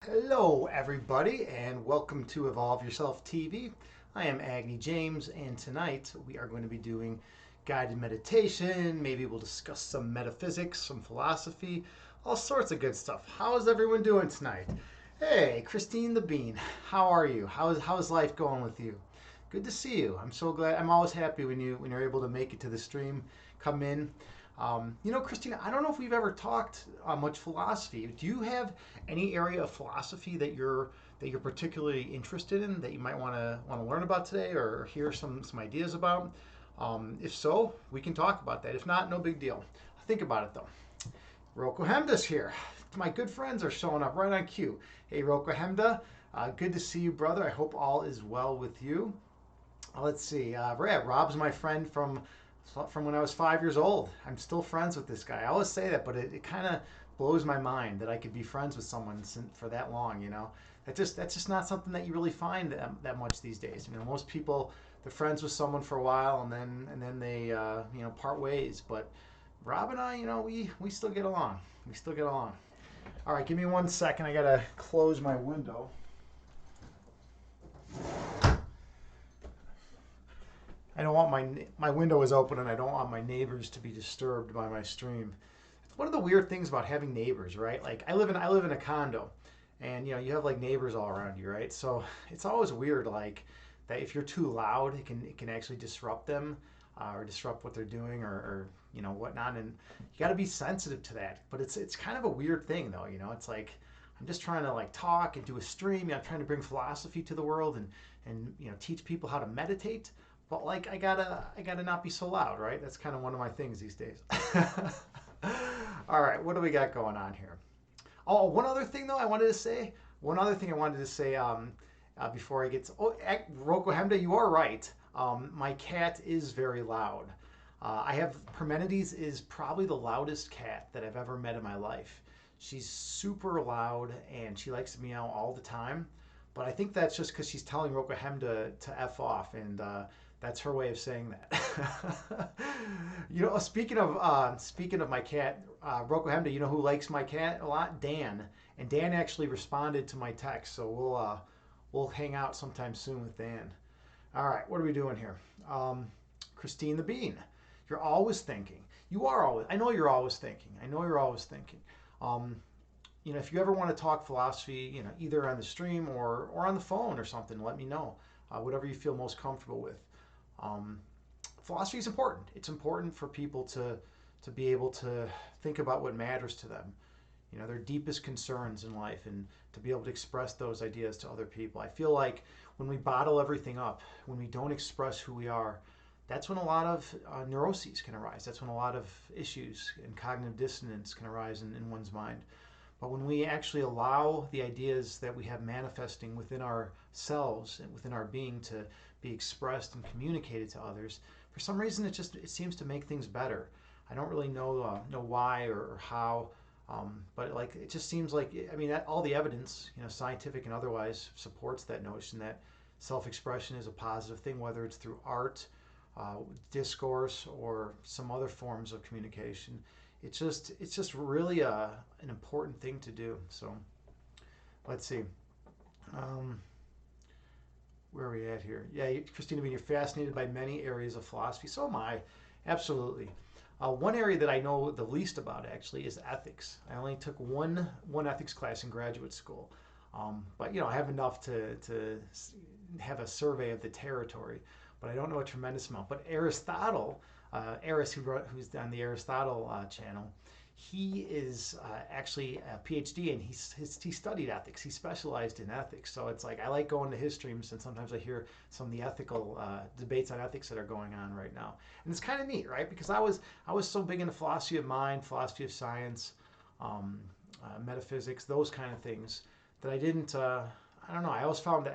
Hello, everybody, and welcome to Evolve Yourself TV. I am Agni James, and tonight we are going to be doing guided meditation. Maybe we'll discuss some metaphysics, some philosophy, all sorts of good stuff. How is everyone doing tonight? Hey, Christine the Bean, how are you? How's life going with you? Good to see you. I'm so glad. I'm always happy when you're able to make it to the stream, come in. Christina, I don't know if we've ever talked much philosophy. Do you have any area of philosophy that you're particularly interested in that you might want to learn about today or hear some ideas about? If so, we can talk about that. If not, no big deal. Think about it though. Roko Hemda's here. My good friends are showing up right on cue. Hey, Roko Hemda, good to see you, brother. I hope all is well with you. Let's see. Rob's my friend from when I was 5 years old. I'm still friends with this guy. I always say that, but it kind of blows my mind that I could be friends with someone for that long. That's just not something that you really find that much these days. Most people they're friends with someone for a while and then they part ways. But Rob and I, we still get along. We still get along. All right, give me 1 second. I gotta close my window. I don't want my window is open and I don't want my neighbors to be disturbed by my stream. It's one of the weird things about having neighbors, right? Like I live in a condo, and you have like neighbors all around you, right? So it's always weird, like that if you're too loud, it can actually disrupt them or disrupt what they're doing or whatnot, and you got to be sensitive to that. But it's kind of a weird thing though, It's like I'm just trying to like talk and do a stream. I'm trying to bring philosophy to the world and teach people how to meditate. But like I gotta not be so loud, right? That's kind of one of my things these days. All right, what do we got going on here? Oh, one other thing though I wanted to say. One other thing I wanted to say before I get to, Roko Hemda, you are right. My cat is very loud. I have Parmenides is probably the loudest cat that I've ever met in my life. She's super loud and she likes to meow all the time. But I think that's just because she's telling Roko Hemda to F off, and that's her way of saying that. Speaking of my cat, Roko Hemda, you know who likes my cat a lot? Dan, and Dan actually responded to my text, so we'll hang out sometime soon with Dan. All right, what are we doing here? Christine the Bean, you're always thinking. You are always. I know you're always thinking. I know you're always thinking. Um, if you ever want to talk philosophy, either on the stream or on the phone or something, let me know. Whatever you feel most comfortable with. Um, Philosophy is important. It's important for people to be able to think about what matters to them. Their deepest concerns in life, and to be able to express those ideas to other people. I feel like when we bottle everything up, when we don't express who we are, that's when a lot of neuroses can arise. That's when a lot of issues and cognitive dissonance can arise in one's mind. But when we actually allow the ideas that we have manifesting within ourselves and within our being to be expressed and communicated to others, for some reason it seems to make things better. I don't really know why or how, but like it just seems like all the evidence, scientific and otherwise, supports that notion that self-expression is a positive thing, whether it's through art, discourse, or some other forms of communication. It's just really an important thing to do. So let's see. Um, where are we at here? Yeah, Christina, you're fascinated by many areas of philosophy. So am I. Absolutely. One area that I know the least about actually is ethics. I only took one ethics class in graduate school, but I have enough to have a survey of the territory. But I don't know a tremendous amount. But Aristotle, Aris, who's on the Aristotle channel, he is actually a PhD, and he studied ethics. He specialized in ethics. So it's like I like going to his streams, and sometimes I hear some of the ethical debates on ethics that are going on right now, and it's kind of neat, right? Because I was so big into philosophy of mind, philosophy of science, metaphysics, those kind of things that I didn't. I don't know. I always found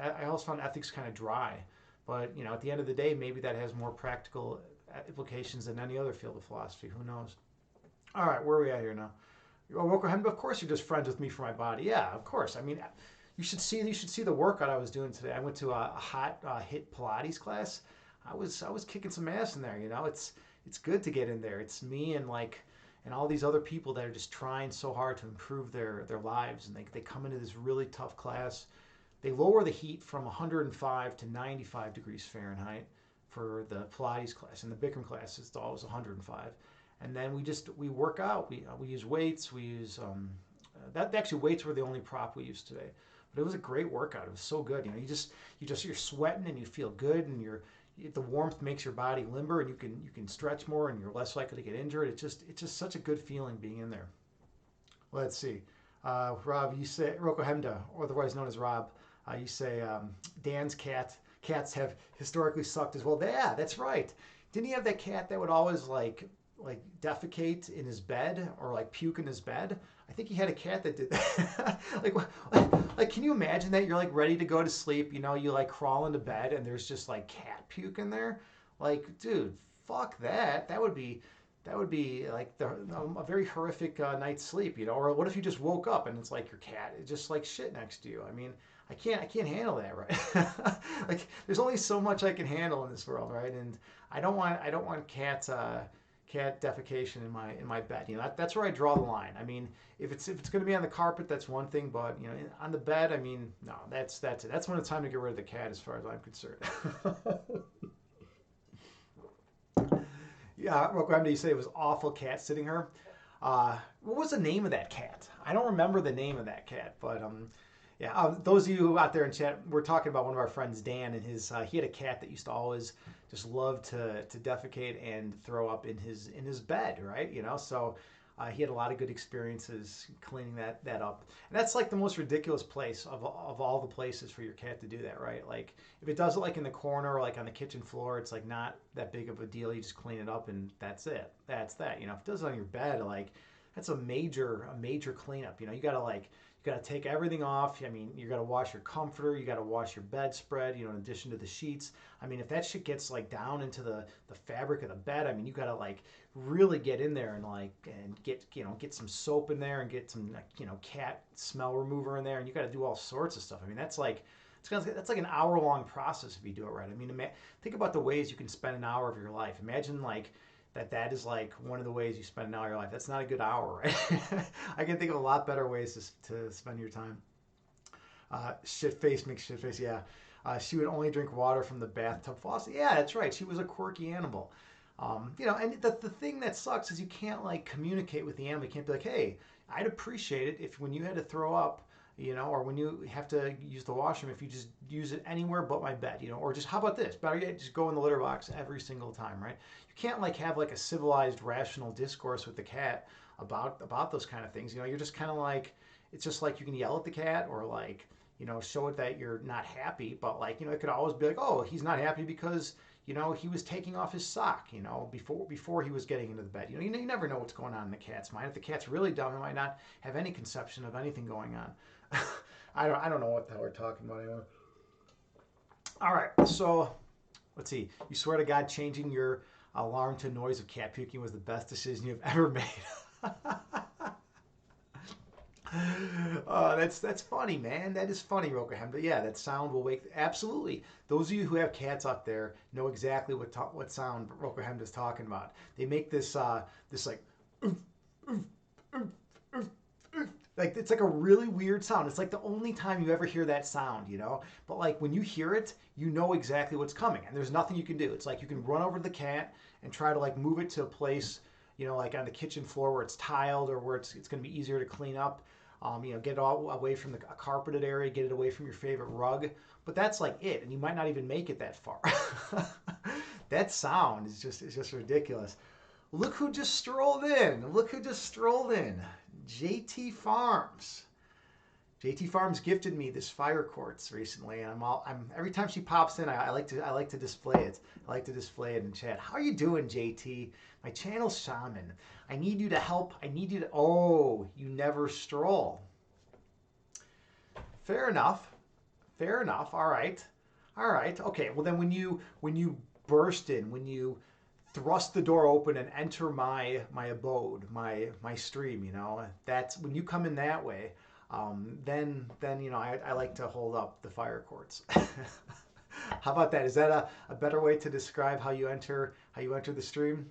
ethics kind of dry, but at the end of the day, maybe that has more practical implications than any other field of philosophy. Who knows? All right, where are we at here now? Oh, Rokohemba, of course you're just friends with me for my body. Yeah, of course. You should see the workout I was doing today. I went to a hot hit Pilates class. I was kicking some ass in there. It's good to get in there. It's me and like and all these other people that are just trying so hard to improve their lives, and they come into this really tough class. They lower the heat from 105 to 95 degrees Fahrenheit for the Pilates class, and the Bikram class is always 105. And then we work out. We use weights. We use that actually weights were the only prop we used today, but it was a great workout. It was so good. You know, you're sweating and you feel good, and the warmth makes your body limber, and you can stretch more, and you're less likely to get injured. It's just such a good feeling being in there. Let's see, Rob, you say Roko Hemda, otherwise known as Rob. You say Dan's cats have historically sucked as well. Yeah, that's right. Didn't he have that cat that would always like defecate in his bed or like puke in his bed? I think he had a cat that did that. like, can you imagine that? You're like ready to go to sleep, you know, you like crawl into bed and there's just like cat puke in there. Like, dude, fuck that. That would be like a very horrific night's sleep, you know. Or what if you just woke up and it's like your cat is just like shit next to you? I mean, I can't handle that, right? Like, there's only so much I can handle in this world, right? And I don't want cat defecation in my bed. You know, that's where I draw the line. I mean, if it's going to be on the carpet, that's one thing, but you know, on the bed, I mean, no, that's it. That's when it's time to get rid of the cat, as far as I'm concerned. Yeah, Rocco, you say it was awful cat sitting her. What was the name of that cat? I don't remember the name of that cat, but yeah. Those of you out there in chat, we're talking about one of our friends, Dan, and he had a cat that used to always just love to defecate and throw up in his bed, right? You know, so he had a lot of good experiences cleaning that up. And that's like the most ridiculous place of all the places for your cat to do that, right? Like if it does it like in the corner or like on the kitchen floor, it's like not that big of a deal. You just clean it up and that's it. That's that. You know, if it does it on your bed, like that's a major cleanup. You know, you gotta take everything off. I mean, you gotta wash your comforter, you gotta wash your bedspread, you know, in addition to the sheets. I mean, if that shit gets like down into the fabric of the bed, I mean, you gotta like really get in there and get some soap in there and get some, you know, cat smell remover in there, and you gotta do all sorts of stuff. I mean, that's like an hour-long process if you do it right. I mean, think about the ways you can spend an hour of your life. Imagine like that is like one of the ways you spend an hour of your life. That's not a good hour, right? I can think of a lot better ways to spend your time. Shit face makes shit face, yeah. She would only drink water from the bathtub faucet. Yeah, that's right. She was a quirky animal. You know, and the thing that sucks is you can't like communicate with the animal. You can't be like, hey, I'd appreciate it if when you had to throw up, you know, or when you have to use the washroom, if you just use it anywhere but my bed, you know, or just how about this? Better yet, just go in the litter box every single time, right? You can't like have like a civilized, rational discourse with the cat about those kind of things. You know, you're just kind of like, it's just like you can yell at the cat or like, you know, show it that you're not happy, but like, you know, it could always be like, oh, he's not happy because, you know, he was taking off his sock, you know, before he was getting into the bed. You know, you never know what's going on in the cat's mind. If the cat's really dumb, it might not have any conception of anything going on. I don't know what the hell we're talking about anymore. All right, so let's see. You swear to God, changing your alarm to noise of cat puking was the best decision you've ever made. That's funny, man. That is funny, Rokahem. But yeah, that sound will wake. Absolutely. Those of you who have cats out there know exactly what sound Rokahem is talking about. They make this like. Oof, oof, oof, oof, oof. Like it's like a really weird sound. It's like the only time you ever hear that sound, you know? But like when you hear it, you know exactly what's coming and there's nothing you can do. It's like you can run over to the cat and try to like move it to a place, you know, like on the kitchen floor where it's tiled or where it's going to be easier to clean up. You know, get it all away from the carpeted area, get it away from your favorite rug. But that's like it, and you might not even make it that far. That sound is just ridiculous. Look who just strolled in. Look who just strolled in. JT Farms. JT Farms gifted me this fire quartz recently, and I'm every time she pops in, I like to display it. I like to display it in chat. How are you doing, JT? My channel's Shaman. I need you to help. I need you to. Oh, you never stroll. Fair enough. Fair enough. All right. All right. Okay. Well, then when you burst in, when you thrust the door open and enter my abode, my stream, you know, that's when you come in that way. Then you know, I like to hold up the fire quartz. How about that? Is that a better way to describe how you enter the stream?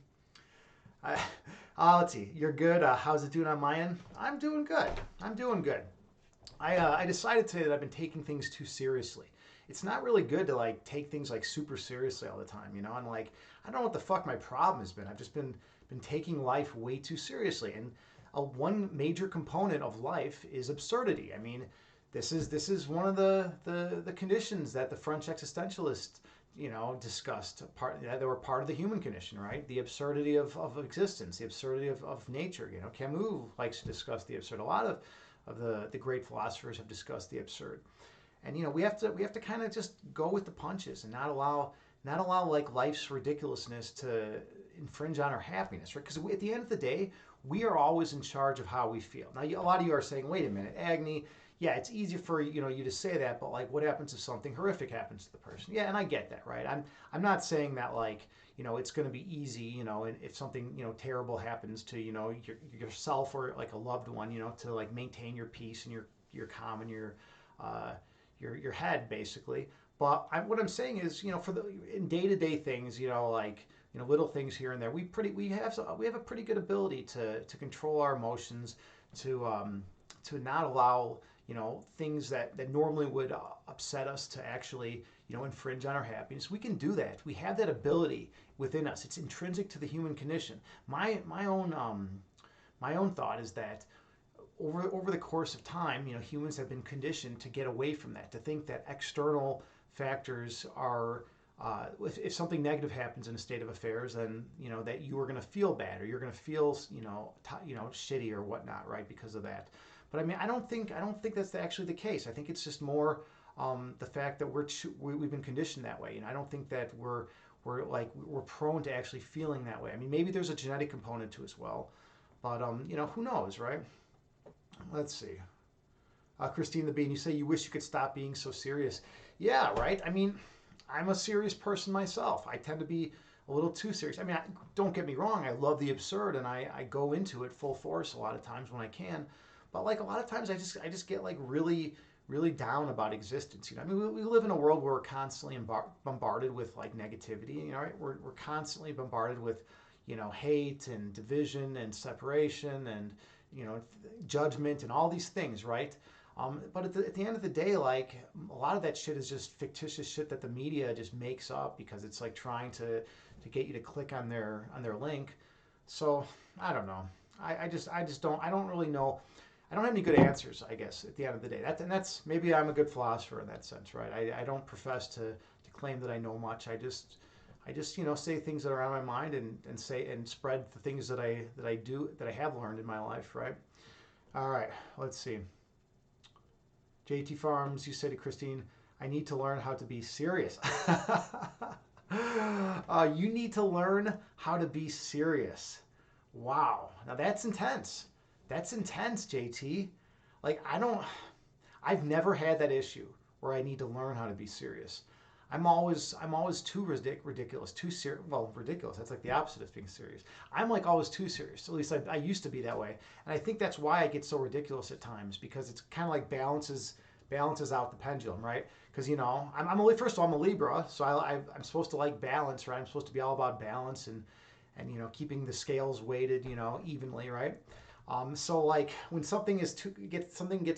Let's see. You're good. How's it doing on my end? I'm doing good. I'm doing good. I decided today that I've been taking things too seriously. It's not really good to like take things like super seriously all the time, you know. And like I don't know what the fuck my problem has been. I've just been taking life way too seriously, and one major component of life is absurdity. I mean, this is one of the conditions that the French existentialists discussed. They were part of the human condition, right? The absurdity of existence, the absurdity of nature. Camus likes to discuss the absurd. A lot of the great philosophers have discussed the absurd. And we have to kind of just go with the punches and not allow like life's ridiculousness to infringe on our happiness, right? Because at the end of the day, we are always in charge of how we feel. Now, a lot of you are saying, "Wait a minute, Agni. Yeah, it's easy for you to say that, but like, what happens if something horrific happens to the person?" Yeah, and I get that, right? I'm not saying that like it's going to be easy, and if something terrible happens to yourself or like a loved one, to like maintain your peace and your calm and uh, your head basically. But what I'm saying is, for the in day-to-day things, like little things here and there, we have a pretty good ability to control our emotions, to not allow things that normally would upset us to actually infringe on our happiness. We can do that. We have that ability within us. It's intrinsic to the human condition. My own thought is that over the course of time, humans have been conditioned to get away from that, to think that external factors are if something negative happens in a state of affairs, then that you are going to feel bad or you're going to feel shitty or whatnot, right? Because of that. But I mean, I don't think that's actually the case. I think it's just more the fact that we've been conditioned that way. I don't think that we're prone to actually feeling that way. I mean, maybe there's a genetic component to it as well, but who knows, right? Let's see. Christine the Bean, you say you wish you could stop being so serious. Yeah, right. I mean, I'm a serious person myself. I tend to be a little too serious. I mean, don't get me wrong. I love the absurd, and I go into it full force a lot of times when I can. But like a lot of times, I just get like really really down about existence. I mean, we live in a world where we're constantly bombarded with like negativity. Right? We're constantly bombarded with hate and division and separation and judgment and all these things, right? But at the end of the day, like a lot of that shit is just fictitious shit that the media just makes up because it's like trying to get you to click on their link. So I don't know. I don't really know. I don't have any good answers, I guess, at the end of the day. That's maybe I'm a good philosopher in that sense, right? I don't profess to claim that I know much. I just say things that are on my mind and spread the things that I have learned in my life, right? All right, let's see. JT Farms, you say to Christine, I need to learn how to be serious. You need to learn how to be serious. Wow. Now that's intense. That's intense, JT. Like I've never had that issue where I need to learn how to be serious. I'm always too ridiculous, too serious. Well, ridiculous. That's like the opposite of being serious. I'm like always too serious. At least I used to be that way, and I think that's why I get so ridiculous at times because it's kind of like balances out the pendulum, right? Because first of all I'm a Libra, so I'm supposed to like balance, right? I'm supposed to be all about balance and keeping the scales weighted evenly, right? So like when something gets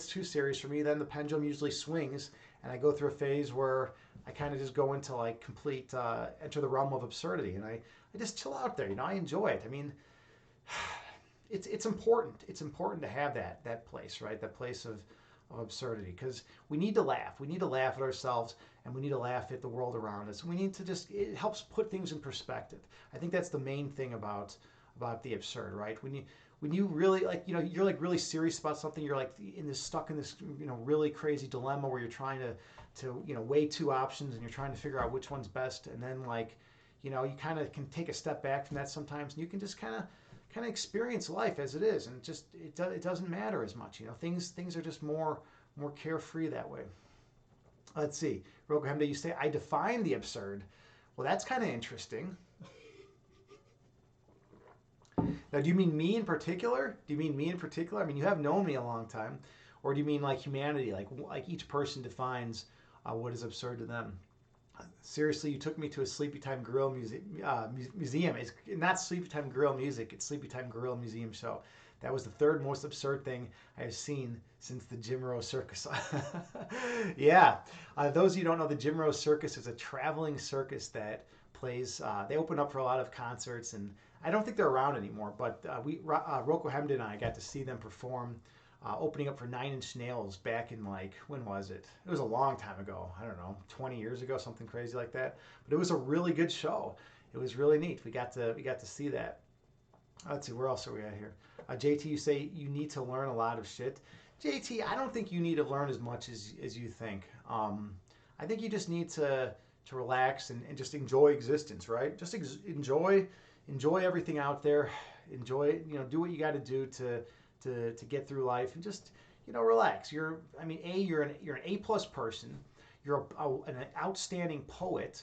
too serious for me, then the pendulum usually swings, and I go through a phase where I kind of just go into like complete enter the realm of absurdity, and I just chill out there. I enjoy it. I mean, it's important. It's important to have that place, right? That place of absurdity, because we need to laugh. We need to laugh at ourselves, and we need to laugh at the world around us. We need to it helps put things in perspective. I think that's the main thing about the absurd, right? When you really like, you're like really serious about something, you're like stuck in this, really crazy dilemma where you're trying to weigh two options and you're trying to figure out which one's best. And then like, you kind of can take a step back from that sometimes and you can just kind of experience life as it is. And it doesn't matter as much, things are just more carefree that way. Let's see. Rokohemda, you say, I define the absurd. Well, that's kind of interesting. Now, do you mean me in particular? I mean, you have known me a long time. Or do you mean like humanity, like each person defines what is absurd to them? Seriously, you took me to a Sleepy Time Grill museum. It's not Sleepy Time Grill music, it's Sleepy Time Grill Museum show. That was the third most absurd thing I have seen since the Jim Rose Circus. Yeah, those of you who don't know, the Jim Rose Circus is a traveling circus that plays. They open up for a lot of concerts, and I don't think they're around anymore. But Rocco Hemden and I got to see them perform, opening up for Nine Inch Nails back in like when was it? It was a long time ago. I don't know, 20 years ago, something crazy like that. But it was a really good show. It was really neat. We got to see that. Let's see, where else are we at here? JT, you say you need to learn a lot of shit. JT, I don't think you need to learn as much as you think. I think you just need to relax and just enjoy existence, right? Just enjoy everything out there. Enjoy, do what you got to do to get through life, and just relax. I mean, you're an A plus person. You're an outstanding poet.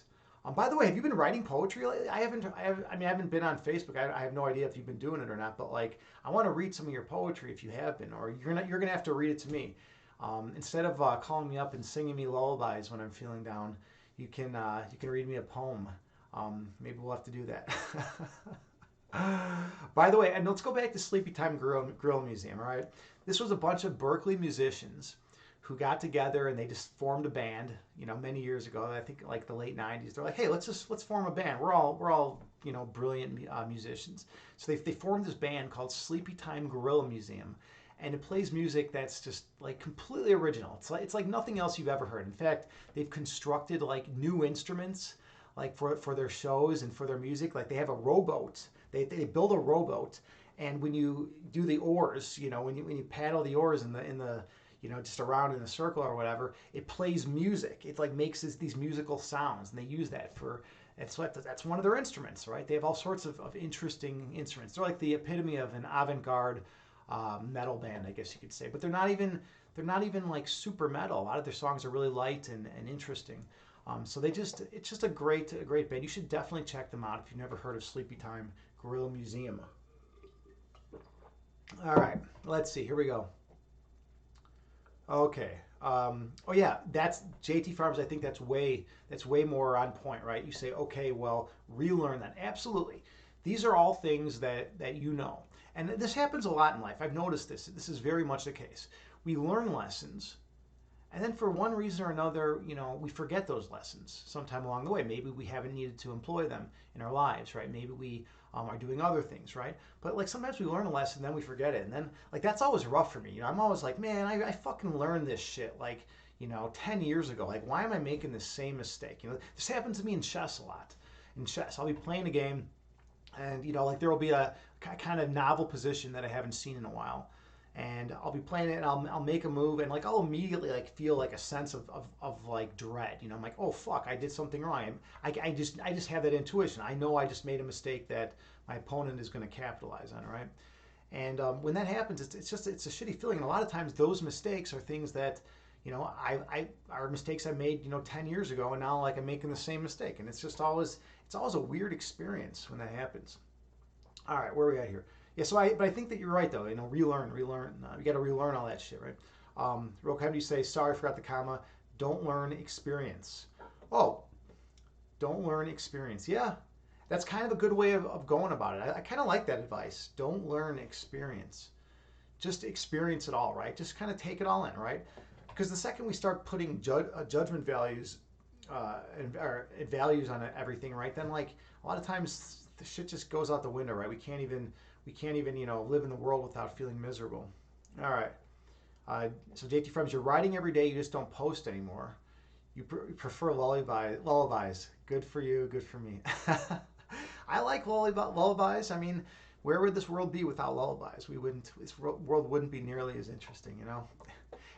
By the way, have you been writing poetry? I mean, I haven't been on Facebook. I have no idea if you've been doing it or not. But like, I want to read some of your poetry if you have been, or you're gonna have to read it to me. Instead of calling me up and singing me lullabies when I'm feeling down, you can read me a poem. Maybe we'll have to do that. By the way, and let's go back to Sleepy Time Grill Museum. All right, this was a bunch of Berkeley musicians who got together and they just formed a band. Many years ago. I think like the late '90s. They're like, hey, let's form a band. We're all brilliant musicians. So they formed this band called Sleepy Time Gorilla Museum, and it plays music that's just like completely original. It's like nothing else you've ever heard. In fact, they've constructed like new instruments like for their shows and for their music. Like they have a rowboat. They build a rowboat, and when you do the oars, when you paddle the oars in the just around in a circle or whatever, it plays music. It like makes these musical sounds, and they use that for. That's one of their instruments, right? They have all sorts of interesting instruments. They're like the epitome of an avant-garde metal band, I guess you could say. But they're not even like super metal. A lot of their songs are really light and interesting. So it's just a great band. You should definitely check them out if you've never heard of Sleepy Time Gorilla Museum. All right, let's see. Here we go. Okay. Oh yeah, that's JT Farms. I think that's way more on point, right? You say, okay, well, relearn that. Absolutely. These are all things that you know. And this happens a lot in life. I've noticed this. This is very much the case. We learn lessons, and then for one reason or another, we forget those lessons sometime along the way. Maybe we haven't needed to employ them in our lives, right? Maybe we are doing other things, right? But like sometimes we learn a lesson, then we forget it, and then like that's always rough for me. I'm always like, man, I fucking learned this shit like 10 years ago. Like, why am I making the same mistake? This happens to me in chess a lot. In chess, I'll be playing a game, and like there will be a kind of novel position that I haven't seen in a while, and I'll be playing it, and I'll make a move, and like I'll immediately like feel like a sense of like dread. I'm like, oh fuck, I did something wrong. I just have that intuition. I know I just made a mistake that my opponent is going to capitalize on, right? And when that happens, it's a shitty feeling. And a lot of times those mistakes are things that I are mistakes I made 10 years ago, and now like I'm making the same mistake, and it's always a weird experience when that happens. All right, where are we at here? Yeah, but I think that you're right though. Relearn. You got to relearn all that shit, right? Real quick, you say sorry, forgot the comma. Don't learn experience. Oh, don't learn experience. Yeah, that's kind of a good way of going about it. I kind of like that advice. Don't learn experience. Just experience it all, right? Just kind of take it all in, right? Because the second we start putting judgment values or values on everything, right? Then like a lot of times the shit just goes out the window, right? We can't even live in the world without feeling miserable. All right. So JT Friends, you're writing every day. You just don't post anymore. You prefer lullabies. Good for you. Good for me. I like lullabies. I mean, where would this world be without lullabies? This world wouldn't be nearly as interesting.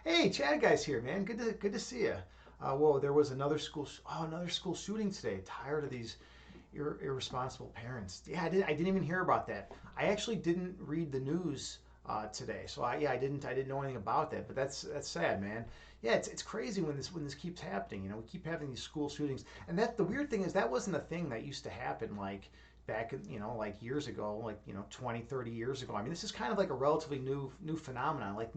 Hey, Chad guy's here, man. Good to see you. Whoa, there was another school shooting today. Tired of these irresponsible parents. Yeah, I didn't even hear about that. I actually didn't read the news today, so I didn't know anything about that. But that's sad, man. Yeah, it's crazy when this keeps happening. We keep having these school shootings, and the weird thing is that wasn't a thing that used to happen like back like years ago, like 20, 30 years ago. I mean, this is kind of like a relatively new phenomenon. Like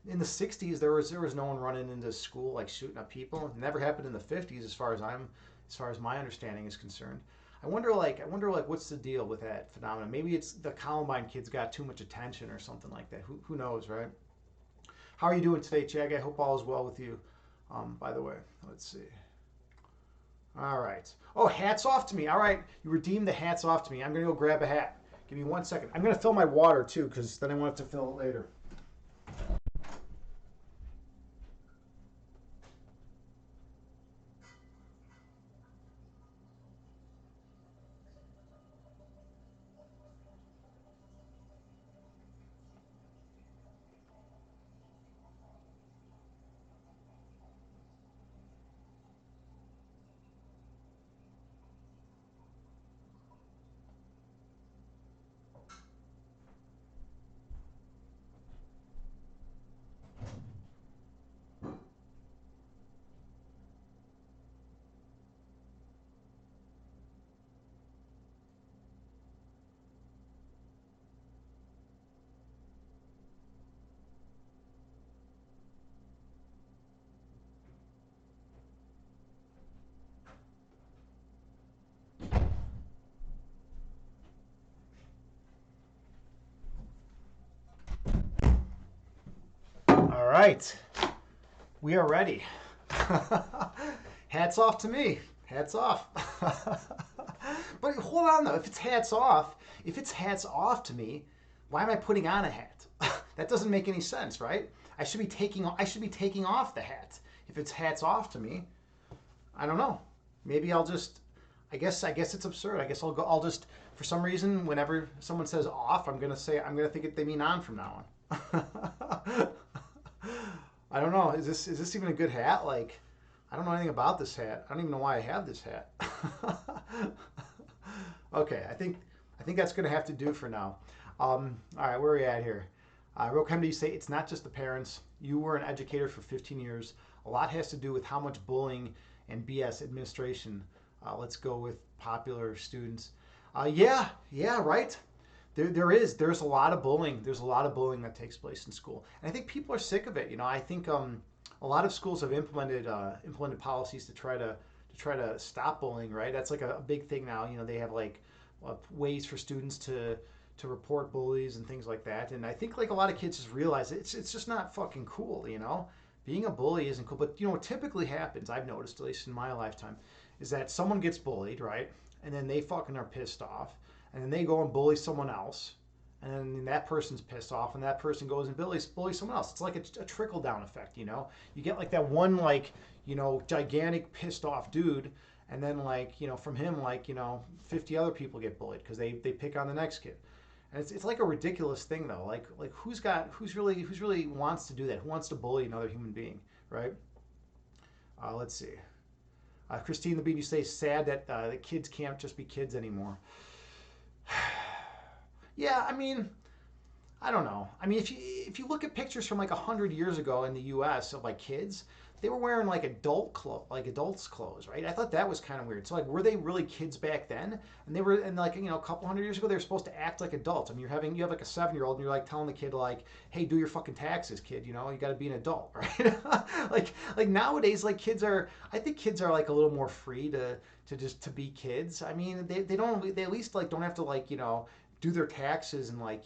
in the 60s, there was no one running into school like shooting up people. It never happened in the 50s, as far as I'm as far as my understanding is concerned. I wonder like what's the deal with that phenomenon? Maybe it's the Columbine kids got too much attention or something like that. Who knows, right? How are you doing today, Chad? I hope all is well with you. By the way, let's see. All right. Oh, hats off to me. All right, you redeemed the hats off to me. I'm gonna go grab a hat. Give me 1 second. I'm gonna fill my water too, because then I want it to fill it later. All right, we are ready. Hats off to me. Hats off. But hold on though. If it's hats off to me, why am I putting on a hat? That doesn't make any sense, right? I should be taking off the hat. If it's hats off to me, I don't know. Maybe I'll just I guess it's absurd. I guess I'll just for some reason whenever someone says off, I'm gonna think they mean on from now on. I don't know. Is this even a good hat? Like, I don't know anything about this hat. I don't even know why I have this hat. Okay, I think that's gonna have to do for now. All right, where are we at here? Real come to you say it's not just the parents. You were an educator for 15 years. A lot has to do with how much bullying and BS administration. Let's go with popular students. Yeah, right. There's a lot of bullying. There's a lot of bullying that takes place in school, and I think people are sick of it. You know, I think a lot of schools have implemented policies to try to stop bullying. Right, that's like a big thing now. You know, they have like ways for students to report bullies and things like that. And I think like a lot of kids just realize it's just not fucking cool. You know, being a bully isn't cool. But you know what typically happens? I've noticed at least in my lifetime is that someone gets bullied, right, and then they fucking are pissed off and then they go and bully someone else, and then that person's pissed off, and that person goes and bullies someone else. It's like a trickle down effect, you know. You get like that one like gigantic pissed off dude, and then like from him like 50 other people get bullied because they pick on the next kid, and it's like a ridiculous thing though. Like who's really wants to do that? Who wants to bully another human being, right? Let's see. Christine the Bean, you say sad that the kids can't just be kids anymore. Yeah, I mean, I don't know. I mean, if you look at pictures from like 100 years ago in the U.S. of like kids, they were wearing like adults' clothes, right? I thought that was kind of weird. So like, were they really kids back then? And they were, and like a couple 100 years ago, they were supposed to act like adults. I mean, you have like a 7-year-old, and you're like telling the kid like, hey, do your fucking taxes, kid. You know, you got to be an adult, right? like nowadays, like I think kids are like a little more free to just to be kids. I mean, they at least like don't have to like do their taxes and like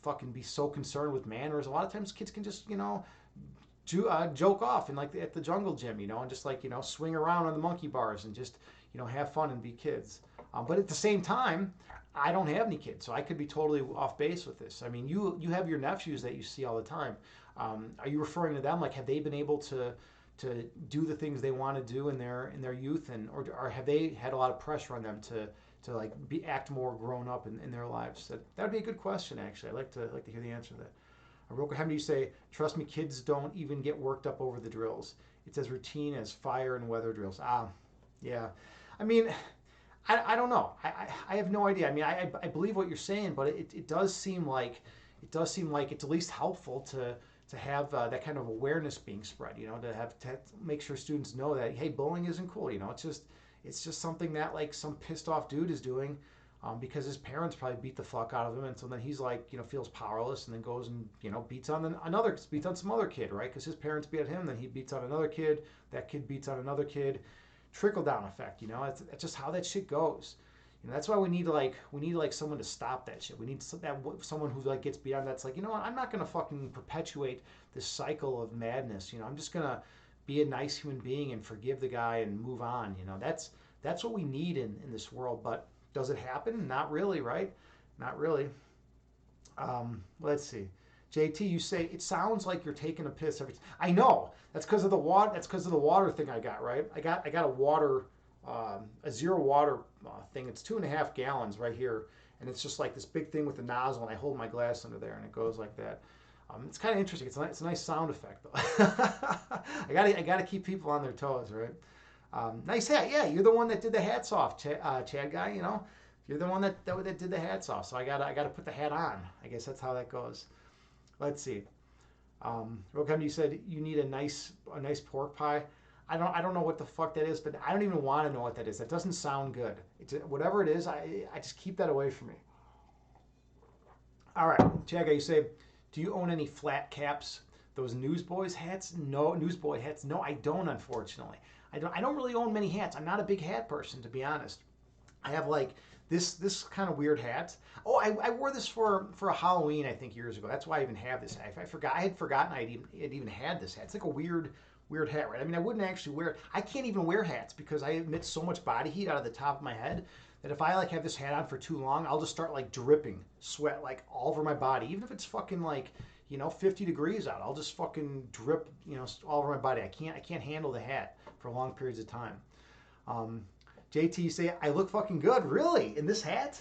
fucking be so concerned with manners. A lot of times kids can just joke off and like at the jungle gym, and just like swing around on the monkey bars and just have fun and be kids. But at the same time, I don't have any kids, so I could be totally off base with this. I mean, you have your nephews that you see all the time. Are you referring to them? Like, have they been able to do the things they want to do in their youth, or have they had a lot of pressure on them to like act more grown up in their lives? That would be a good question, actually. I'd like to hear the answer to that. Roko, how do you say, trust me, kids don't even get worked up over the drills. It's as routine as fire and weather drills. Yeah. I mean, I don't know. I have no idea. I mean, I believe what you're saying, but it does seem like it's at least helpful to have that kind of awareness being spread. To make sure students know that, hey, bullying isn't cool. It's just something that like some pissed off dude is doing. Because his parents probably beat the fuck out of him, and so then he's like, feels powerless, and then goes and beats on some other kid, right? Because his parents beat at him, then he beats on another kid. That kid beats on another kid. trickle down effect. You know, it's just how that shit goes. You know, that's why we need like someone to stop that shit. We need someone who like gets beyond that's like, you know what, I'm not gonna fucking perpetuate this cycle of madness. You know, I'm just gonna be a nice human being and forgive the guy and move on. You know, that's what we need in this world. But does it happen? Not really, right? Not really. Let's see. JT, you say it sounds like you're taking a piss every time. I know. That's because of the water. That's because of the water thing I got. Right. I got a water, a zero water thing. It's 2.5 gallons right here, and it's just like this big thing with the nozzle, and I hold my glass under there, and it goes like that. It's kind of interesting. It's a nice sound effect though. I gotta keep people on their toes, right? Nice hat. Yeah, you're the one that did the hats off, Chad guy. You know, you're the one that did the hats off. So I gotta put the hat on. I guess that's how that goes. Let's see. Rokan, you said you need a nice pork pie. I don't know what the fuck that is, but I don't even want to know what that is. That doesn't sound good. Whatever it is, I just keep that away from me. All right, Chaga, you say, do you own any flat caps? Those Newsboys hats? No, Newsboy hats. No, I don't. Unfortunately, I don't really own many hats. I'm not a big hat person, to be honest. I have like this kind of weird hat. Oh, I wore this for a Halloween, I think, years ago. That's why I even have this hat. I forgot. I had forgotten I even had this hat. It's like a weird hat, right? I mean, I wouldn't actually wear it. I can't even wear hats because I emit so much body heat out of the top of my head that if I like have this hat on for too long, I'll just start like dripping sweat like all over my body, even if it's fucking like 50 degrees out. I'll just fucking drip all over my body. I can't handle the hat for long periods of time. JT, you say I look fucking good, really, in this hat?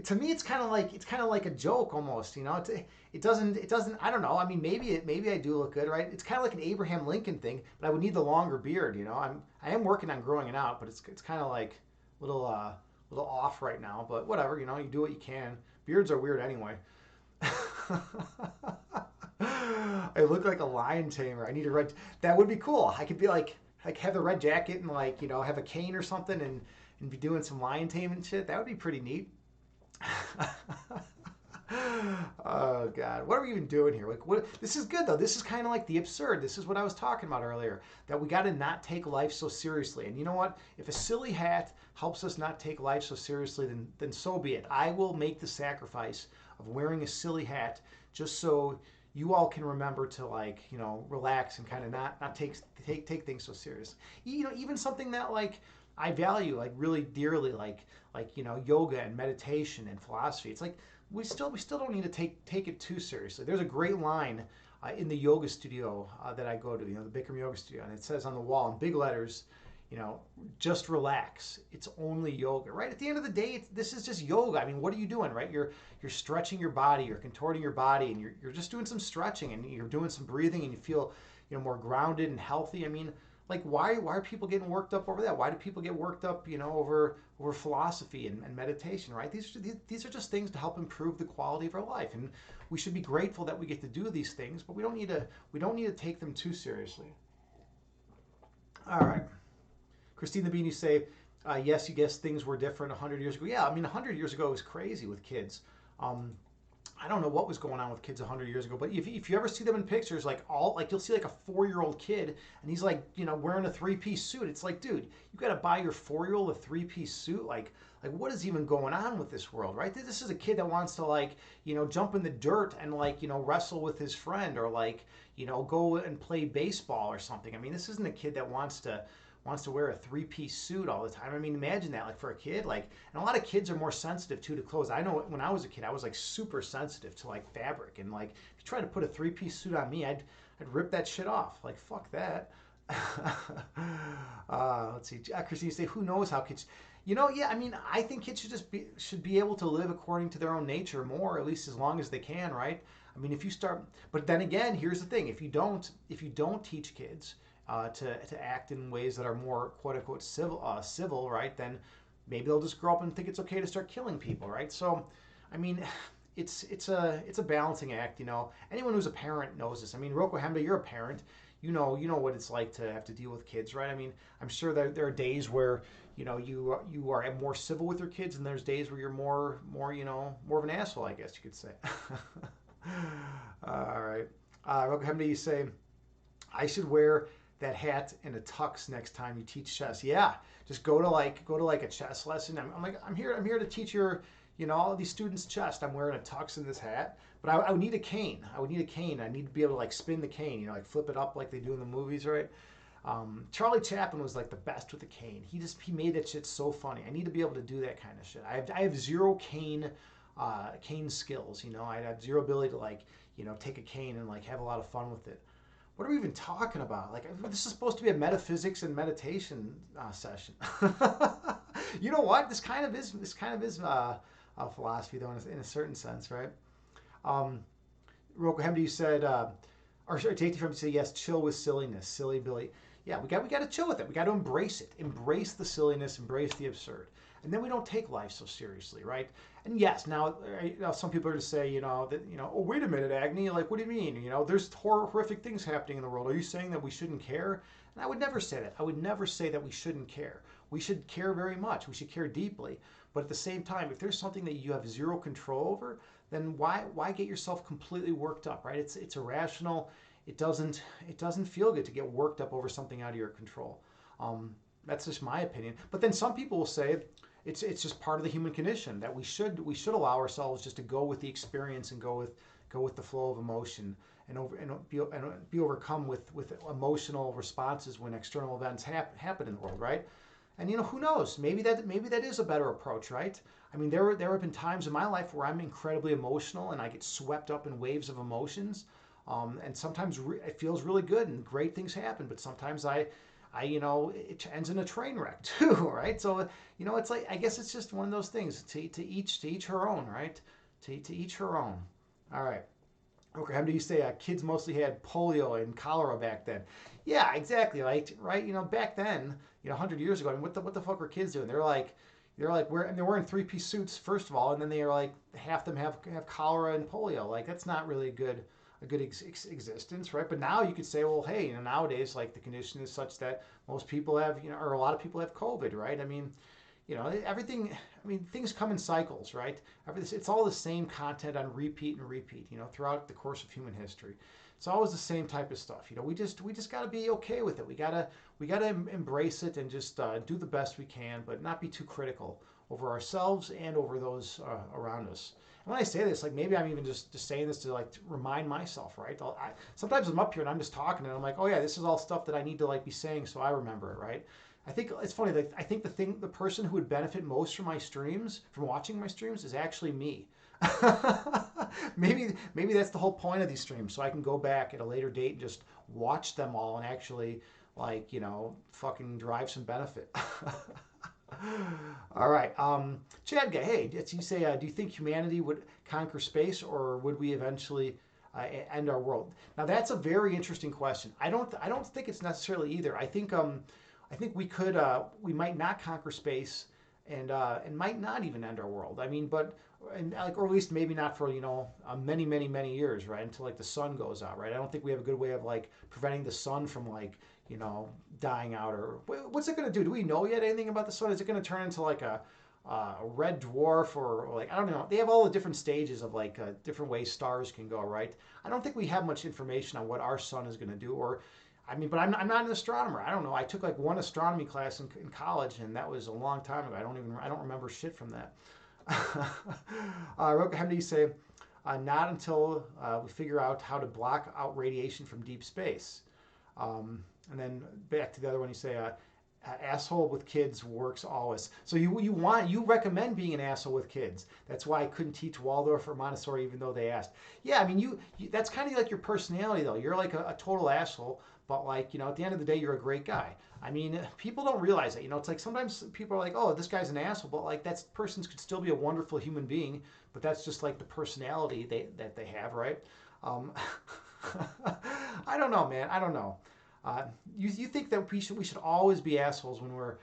To me, it's kind of like a joke almost. It doesn't. I don't know. I mean, maybe I do look good, right? It's kind of like an Abraham Lincoln thing, but I would need the longer beard. I am working on growing it out, but it's kind of like little off right now. But whatever. You do what you can. Beards are weird anyway. I look like a lion tamer. I need a red. That would be cool. I could be like have the red jacket and have a cane or something and be doing some lion taming shit. That would be pretty neat. Oh God, what are we even doing here? Like, what? This is good though. This is kind of like the absurd. This is what I was talking about earlier. That we got to not take life so seriously. And you know what? If a silly hat helps us not take life so seriously, then so be it. I will make the sacrifice of wearing a silly hat just so you all can remember to relax and kind of not take things so serious. Even something that I value really dearly, like yoga and meditation and philosophy. It's like we still don't need to take it too seriously. There's a great line in the yoga studio that I go to, the Bikram Yoga Studio, and it says on the wall in big letters, just relax. It's only yoga, right? At the end of the day, this is just yoga. I mean, what are you doing, right? You're stretching your body, you're contorting your body, and you're just doing some stretching, and you're doing some breathing, and you feel more grounded and healthy. I mean, why are people getting worked up over that? Why do people get worked up, over philosophy and meditation, right? These are just things to help improve the quality of our life, and we should be grateful that we get to do these things, but we don't need to take them too seriously. All right. Christine the Bean, you say, yes, you guess things were different 100 years ago. Yeah, I mean, 100 years ago was crazy with kids. I don't know what was going on with kids 100 years ago, but if you ever see them in pictures, you'll see like a 4-year-old kid, and he's wearing a 3-piece suit. It's like, dude, you got to buy your 4-year-old a 3-piece suit. Like what is even going on with this world, right? This is a kid that wants to jump in the dirt and wrestle with his friend or go and play baseball or something. I mean, this isn't a kid that wants to wear a 3-piece suit all the time. I mean, imagine that, for a kid, and a lot of kids are more sensitive to clothes. I know when I was a kid, I was super sensitive to fabric, and if you try to put a 3-piece suit on me, I'd rip that shit off. Fuck that. Let's see. Christine, you say, who knows how kids? Yeah. I mean, I think kids should be able to live according to their own nature more, at least as long as they can, right? I mean, if you start, but then again, here's the thing: if you don't teach kids to act in ways that are more quote unquote civil, right? Then maybe they'll just grow up and think it's okay to start killing people, right? So, I mean, it's a balancing act, Anyone who's a parent knows this. I mean, Roko Hemda, you're a parent. You know what it's like to have to deal with kids, right? I mean, I'm sure that there are days where you are more civil with your kids, and there's days where you're more of an asshole, I guess you could say. All right, Roko Hemda, you say I should wear that hat and a tux next time you teach chess. Yeah, just go to like a chess lesson. I'm like I'm here to teach all these students chess. I'm wearing a tux and this hat, but I would need a cane. I would need a cane. I need to be able to like spin the cane. Like flip it up like they do in the movies, right? Charlie Chaplin was like the best with a cane. He made that shit so funny. I need to be able to do that kind of shit. I have zero cane skills. I have zero ability to like take a cane and like have a lot of fun with it. What are we even talking about? Like this is supposed to be a metaphysics and meditation session. You know what? This kind of is a philosophy though in a certain sense, right? Um, Roko Hemdy, you said, or JT from you said yes. Chill with silliness, silly Billy. Yeah, we got to chill with it. We got to embrace it. Embrace the silliness. Embrace the absurd. And then we don't take life so seriously, right? And yes, now some people are going to say, oh wait a minute, Agni, like what do you mean? There's horrific things happening in the world. Are you saying that we shouldn't care? And I would never say that. I would never say that we shouldn't care. We should care very much. We should care deeply. But at the same time, if there's something that you have zero control over, then why get yourself completely worked up, right? It's irrational. It doesn't feel good to get worked up over something out of your control. That's just my opinion. But then some people will say it's just part of the human condition that we should allow ourselves just to go with the experience and go with the flow of emotion and be overcome with emotional responses when external events happen in the world, right? And who knows? Maybe that is a better approach, right? I mean, there have been times in my life where I'm incredibly emotional and I get swept up in waves of emotions, and sometimes it feels really good and great things happen. But sometimes it ends in a train wreck too, right? So it's like I guess it's just one of those things. To each her own, right? To each her own. All right. Okay, how do you say kids mostly had polio and cholera back then? Yeah, exactly. Right. Back then, 100 years ago. I mean, what the fuck were kids doing? They're wearing three-piece suits first of all, and then they are like half them have cholera and polio. Like that's not really a good existence, right? But now you could say, well, hey, nowadays like the condition is such that most people have, or a lot of people have COVID, right? I mean, everything. I mean, things come in cycles, right? It's all the same content on repeat and repeat, throughout the course of human history. It's always the same type of stuff. We just got to be okay with it. We gotta embrace it and just do the best we can, but not be too critical over ourselves and over those around us. And when I say this, like maybe I'm even just saying this to like to remind myself, right? Sometimes I'm up here and I'm just talking and I'm like, oh yeah, this is all stuff that I need to like be saying so I remember it, right? I think it's funny that I think the person who would benefit most from watching my streams, is actually me. maybe that's the whole point of these streams, so I can go back at a later date and just watch them all and actually like fucking derive some benefit. All right, Chad guy, hey, you say, do you think humanity would conquer space, or would we eventually end our world? Now that's a very interesting question. I don't think it's necessarily either. I think we might not conquer space, and might not even end our world. I mean, or at least maybe not for many many many years, right? Until like the sun goes out, right? I don't think we have a good way of like preventing the sun from like dying out, or what's it going to do? Do we know yet anything about the sun? Is it going to turn into like a red dwarf, or like I don't know? They have all the different stages of like different ways stars can go, right? I don't think we have much information on what our sun is going to do, or I mean, but I'm not an astronomer. I don't know. I took like one astronomy class in college, and that was a long time ago. I don't remember shit from that. How do you say? Not until we figure out how to block out radiation from deep space. And then back to the other one, you say, asshole with kids works always. So you recommend being an asshole with kids. That's why I couldn't teach Waldorf or Montessori even though they asked. Yeah, I mean you that's kind of like your personality though. You're like a total asshole, but like at the end of the day you're a great guy. I mean people don't realize that. It's like sometimes people are like, oh, this guy's an asshole, but like that person could still be a wonderful human being, but that's just like the personality that they have, right? I don't know, man. I don't know. You think that we should always be assholes when we're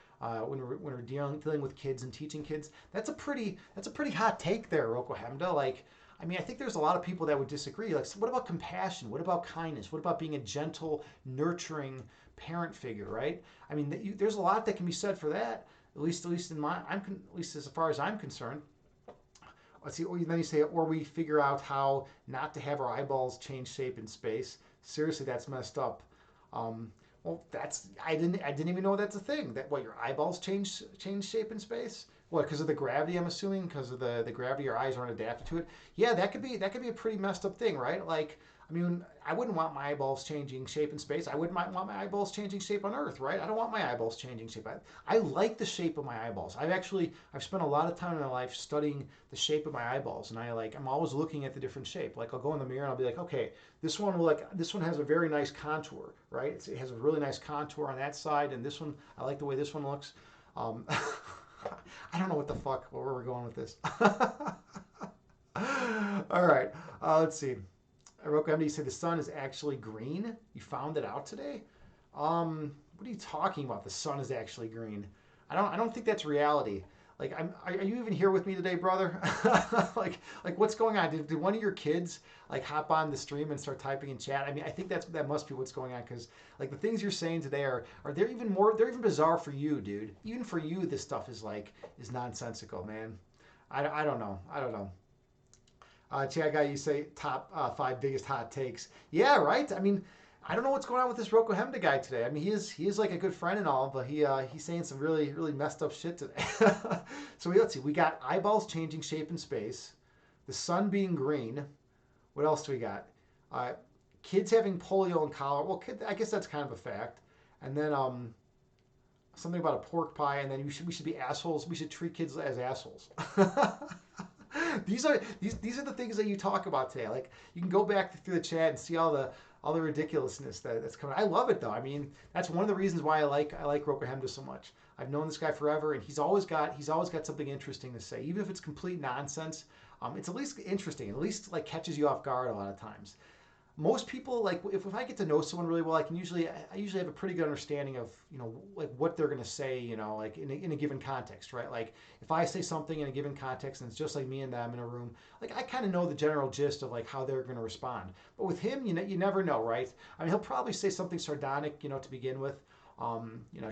dealing with kids and teaching kids? That's a pretty hot take there, Roko Hemda. Like, I mean, I think there's a lot of people that would disagree. Like, so what about compassion? What about kindness? What about being a gentle, nurturing parent figure? Right? I mean, there's a lot that can be said for that. At least at least as far as I'm concerned. Let's see. Then you say, or we figure out how not to have our eyeballs change shape in space. Seriously, that's messed up. Well, I didn't even know that's a thing. That what your eyeballs change shape in space? What, because of the gravity? I'm assuming because of the gravity, your eyes aren't adapted to it. Yeah, that could be a pretty messed up thing, right? Like, I mean, I wouldn't want my eyeballs changing shape in space. I wouldn't want my eyeballs changing shape on Earth, right? I don't want my eyeballs changing shape. I like the shape of my eyeballs. I've spent a lot of time in my life studying the shape of my eyeballs, and I'm always looking at the different shape. Like I'll go in the mirror and I'll be like, okay, this one has a very nice contour, right? It has a really nice contour on that side, and this one I like the way this one looks. Um, I don't know what the fuck where we're going with this. All right, let's see. Rocco MD said the sun is actually green. You found it out today. What are you talking about? The sun is actually green. I don't think that's reality. Like, are you even here with me today, brother? like, what's going on? Did one of your kids like hop on the stream and start typing in chat? I mean, I think that must be what's going on because like the things you're saying today are they're even bizarre for you, dude. Even for you, this stuff is nonsensical, man. I don't know. I don't know. Chat guy, you say top five biggest hot takes. Yeah, right. I mean, I don't know what's going on with this Roko Hemda guy today. I mean, he is like a good friend and all, but he's saying some really messed up shit today. So let's see. We got eyeballs changing shape in space, the sun being green. What else do we got? Uh, Kids having polio and cholera. Well, I guess that's kind of a fact. And then something about a pork pie, and then we should be assholes. We should treat kids as assholes. These are the things that you talk about today. Like you can go back through the chat and see all the ridiculousness that's coming. I love it though. I mean, that's one of the reasons why I like Roper Hemda so much. I've known this guy forever, and he's always got something interesting to say, even if it's complete nonsense. It's at least interesting. At least like catches you off guard a lot of times. Most people like if I get to know someone really well, I usually have a pretty good understanding of like what they're going to say, like in a given context, right? Like if I say something in a given context and it's just like me and them in a room, like I kind of know the general gist of like how they're going to respond. But with him, you never know, right? I mean, he'll probably say something sardonic, to begin with.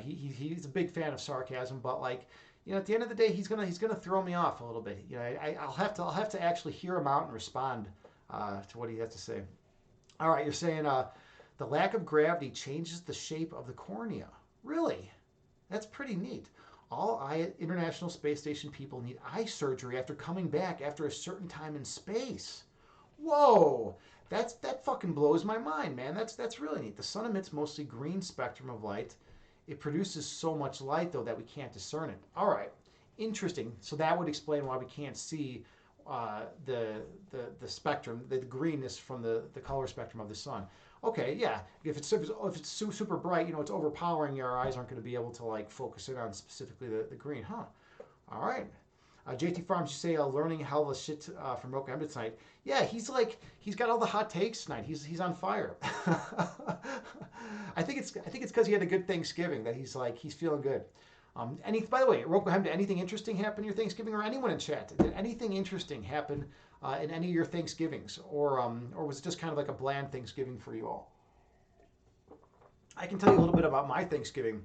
He's a big fan of sarcasm, but like at the end of the day, he's gonna throw me off a little bit. I'll have to actually hear him out and respond to what he has to say. All right, you're saying the lack of gravity changes the shape of the cornea. Really? That's pretty neat. All International Space Station people need eye surgery after coming back after a certain time in space. Whoa! That fucking blows my mind, man. That's really neat. The sun emits mostly green spectrum of light. It produces so much light though that we can't discern it. All right, interesting. So that would explain why we can't see the spectrum, the greenness from the color spectrum of the sun. Okay, yeah. If it's super bright, it's overpowering. Your eyes aren't going to be able to like focus in on specifically the green, huh? All right. JT Farms, you say learning hell of a shit from Roka Emda tonight. Yeah, he's got all the hot takes tonight. He's on fire. I think it's because he had a good Thanksgiving that he's feeling good. By the way, Roku Hem, did anything interesting happen in your Thanksgiving, or anyone in chat? Did anything interesting happen in any of your Thanksgivings, or was it just kind of like a bland Thanksgiving for you all? I can tell you a little bit about my Thanksgiving.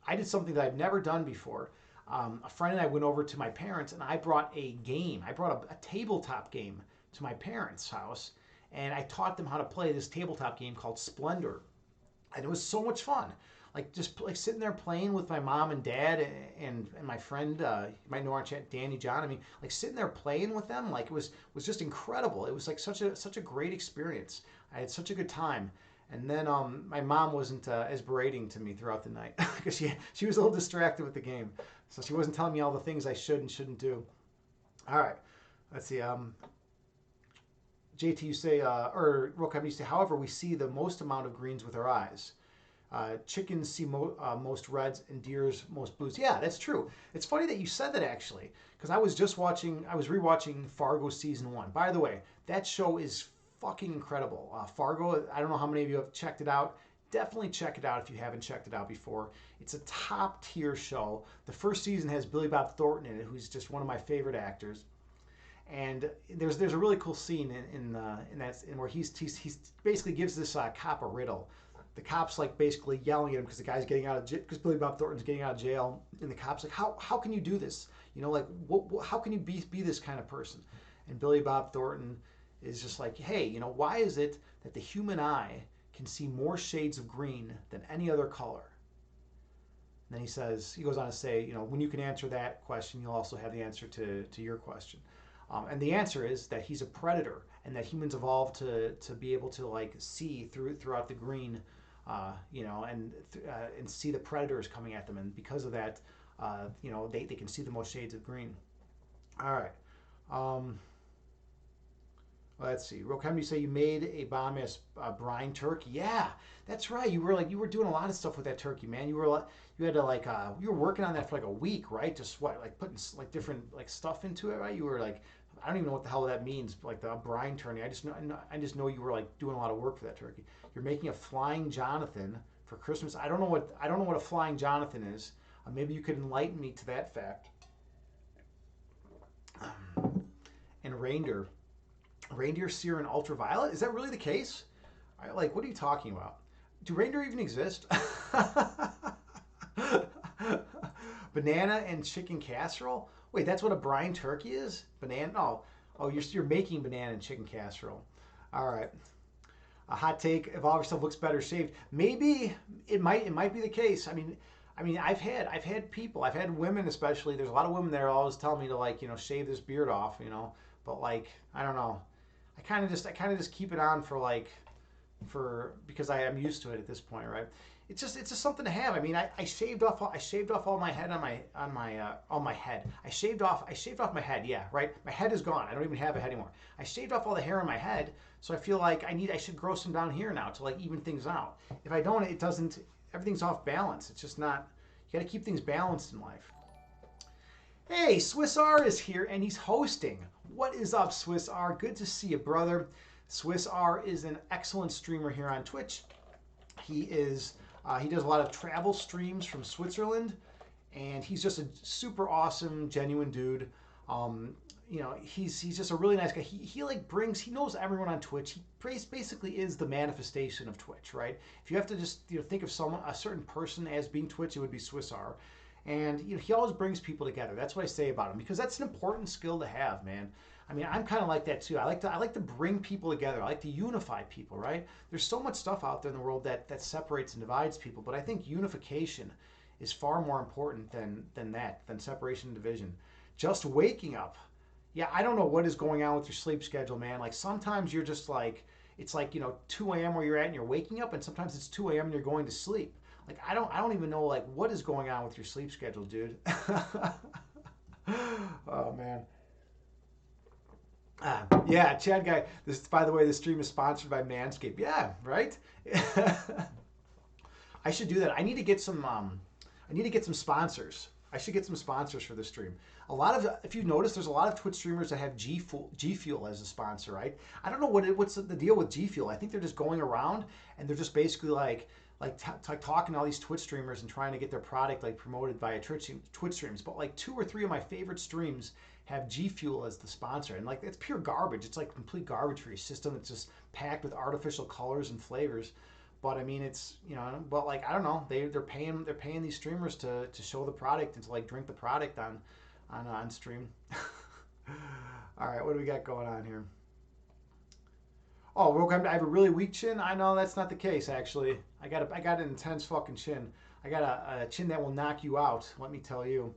I did something that I've never done before. A friend and I went over to my parents, and I brought a game. I brought a tabletop game to my parents' house, and I taught them how to play this tabletop game called Splendor, and it was so much fun. Like just like sitting there playing with my mom and dad and my friend, you might know our chat, Danny John. I mean, like sitting there playing with them, like it was just incredible. It was like such a great experience. I had such a good time. And then my mom wasn't as berating to me throughout the night because she was a little distracted with the game, so she wasn't telling me all the things I should and shouldn't do. All right, let's see. JT, you say, or Rokam, you say, however, we see the most amount of greens with our eyes. Chickens see most reds and deers most blues. Yeah, that's true. It's funny that you said that actually, because I was rewatching Fargo season 1. By the way, that show is fucking incredible. Fargo, I don't know how many of you have checked it out. Definitely check it out if you haven't checked it out before. It's a top tier show. The first season has Billy Bob Thornton in it, who's just one of my favorite actors. And there's a really cool scene in where he basically gives this cop a riddle. The cop's like basically yelling at him because the guy's getting out of jail, because Billy Bob Thornton's getting out of jail, and the cop's like, how can you do this? Like how can you be this kind of person? And Billy Bob Thornton is just like, hey, why is it that the human eye can see more shades of green than any other color. And then he goes on to say, when you can answer that question, you'll also have the answer to your question. And the answer is that he's a predator, and that humans evolved to be able to like see throughout the green, and see the predators coming at them, and because of that, they can see the most shades of green. All right. Let's see. Rokem, you say you made a bomb as brine turkey. Yeah, that's right. You were doing a lot of stuff with that turkey, man. You were working on that for like a week, right? Just putting like different like stuff into it, right? You were like, I don't even know what the hell that means, like the brine turkey. I just know you were like doing a lot of work for that turkey. You're making a flying Jonathan for Christmas. I don't know what a flying Jonathan is. Maybe you could enlighten me to that fact. And reindeer sear in ultraviolet? Is that really the case? Like, what are you talking about? Do reindeer even exist? Banana and chicken casserole? Wait, that's what a brine turkey is? Banana? Oh, you're making banana and chicken casserole. All right. A hot take: evolve yourself looks better shaved. Maybe it might be the case. I mean, I've had women especially. There's a lot of women that are always telling me to like, shave this beard off, But like, I don't know. I kind of just keep it on because I am used to it at this point, right? It's just something to have. I mean, I shaved off all my head on my head. I shaved off my head. Yeah, right. My head is gone. I don't even have a head anymore. I shaved off all the hair on my head, so I feel like I should grow some down here now to like even things out. If I don't, it doesn't. Everything's off balance. It's just not. You got to keep things balanced in life. Hey, Swiss R is here and he's hosting. What is up, Swiss R? Good to see you, brother. Swiss R is an excellent streamer here on Twitch. He does a lot of travel streams from Switzerland, and he's just a super awesome, genuine dude. He's just a really nice guy. He knows everyone on Twitch. He basically is the manifestation of Twitch, right? If you have to just think of a certain person as being Twitch, it would be Swiss R. And he always brings people together. That's what I say about him, because that's an important skill to have, man. I mean, I'm kind of like that too. I like to bring people together. I like to unify people, right? There's so much stuff out there in the world that separates and divides people, but I think unification is far more important than separation and division. Just waking up. Yeah, I don't know what is going on with your sleep schedule, man. Like sometimes you're just like, it's like, 2 a.m. where you're at and you're waking up, and sometimes it's 2 a.m. and you're going to sleep. Like I don't even know like what is going on with your sleep schedule, dude. Oh man. Yeah, Chad guy. By the way, this stream is sponsored by Manscaped. Yeah, right. I should do that. I need to get some. I need to get some sponsors. I should get some sponsors for this stream. If you notice, there's a lot of Twitch streamers that have G Fuel as a sponsor, right? I don't know what's the deal with G Fuel. I think they're just going around and they're just basically like talking to all these Twitch streamers and trying to get their product like promoted via Twitch streams. But like 2 or 3 of my favorite streams have G Fuel as the sponsor, and like it's pure garbage. It's like complete garbage for your system. It's just packed with artificial colors and flavors. But I mean, it's but like I don't know. They're paying these streamers to show the product and to like drink the product on stream. All right, what do we got going on here? Oh, I have a really weak chin. I know that's not the case actually. I got an intense fucking chin. I got a chin that will knock you out. Let me tell you.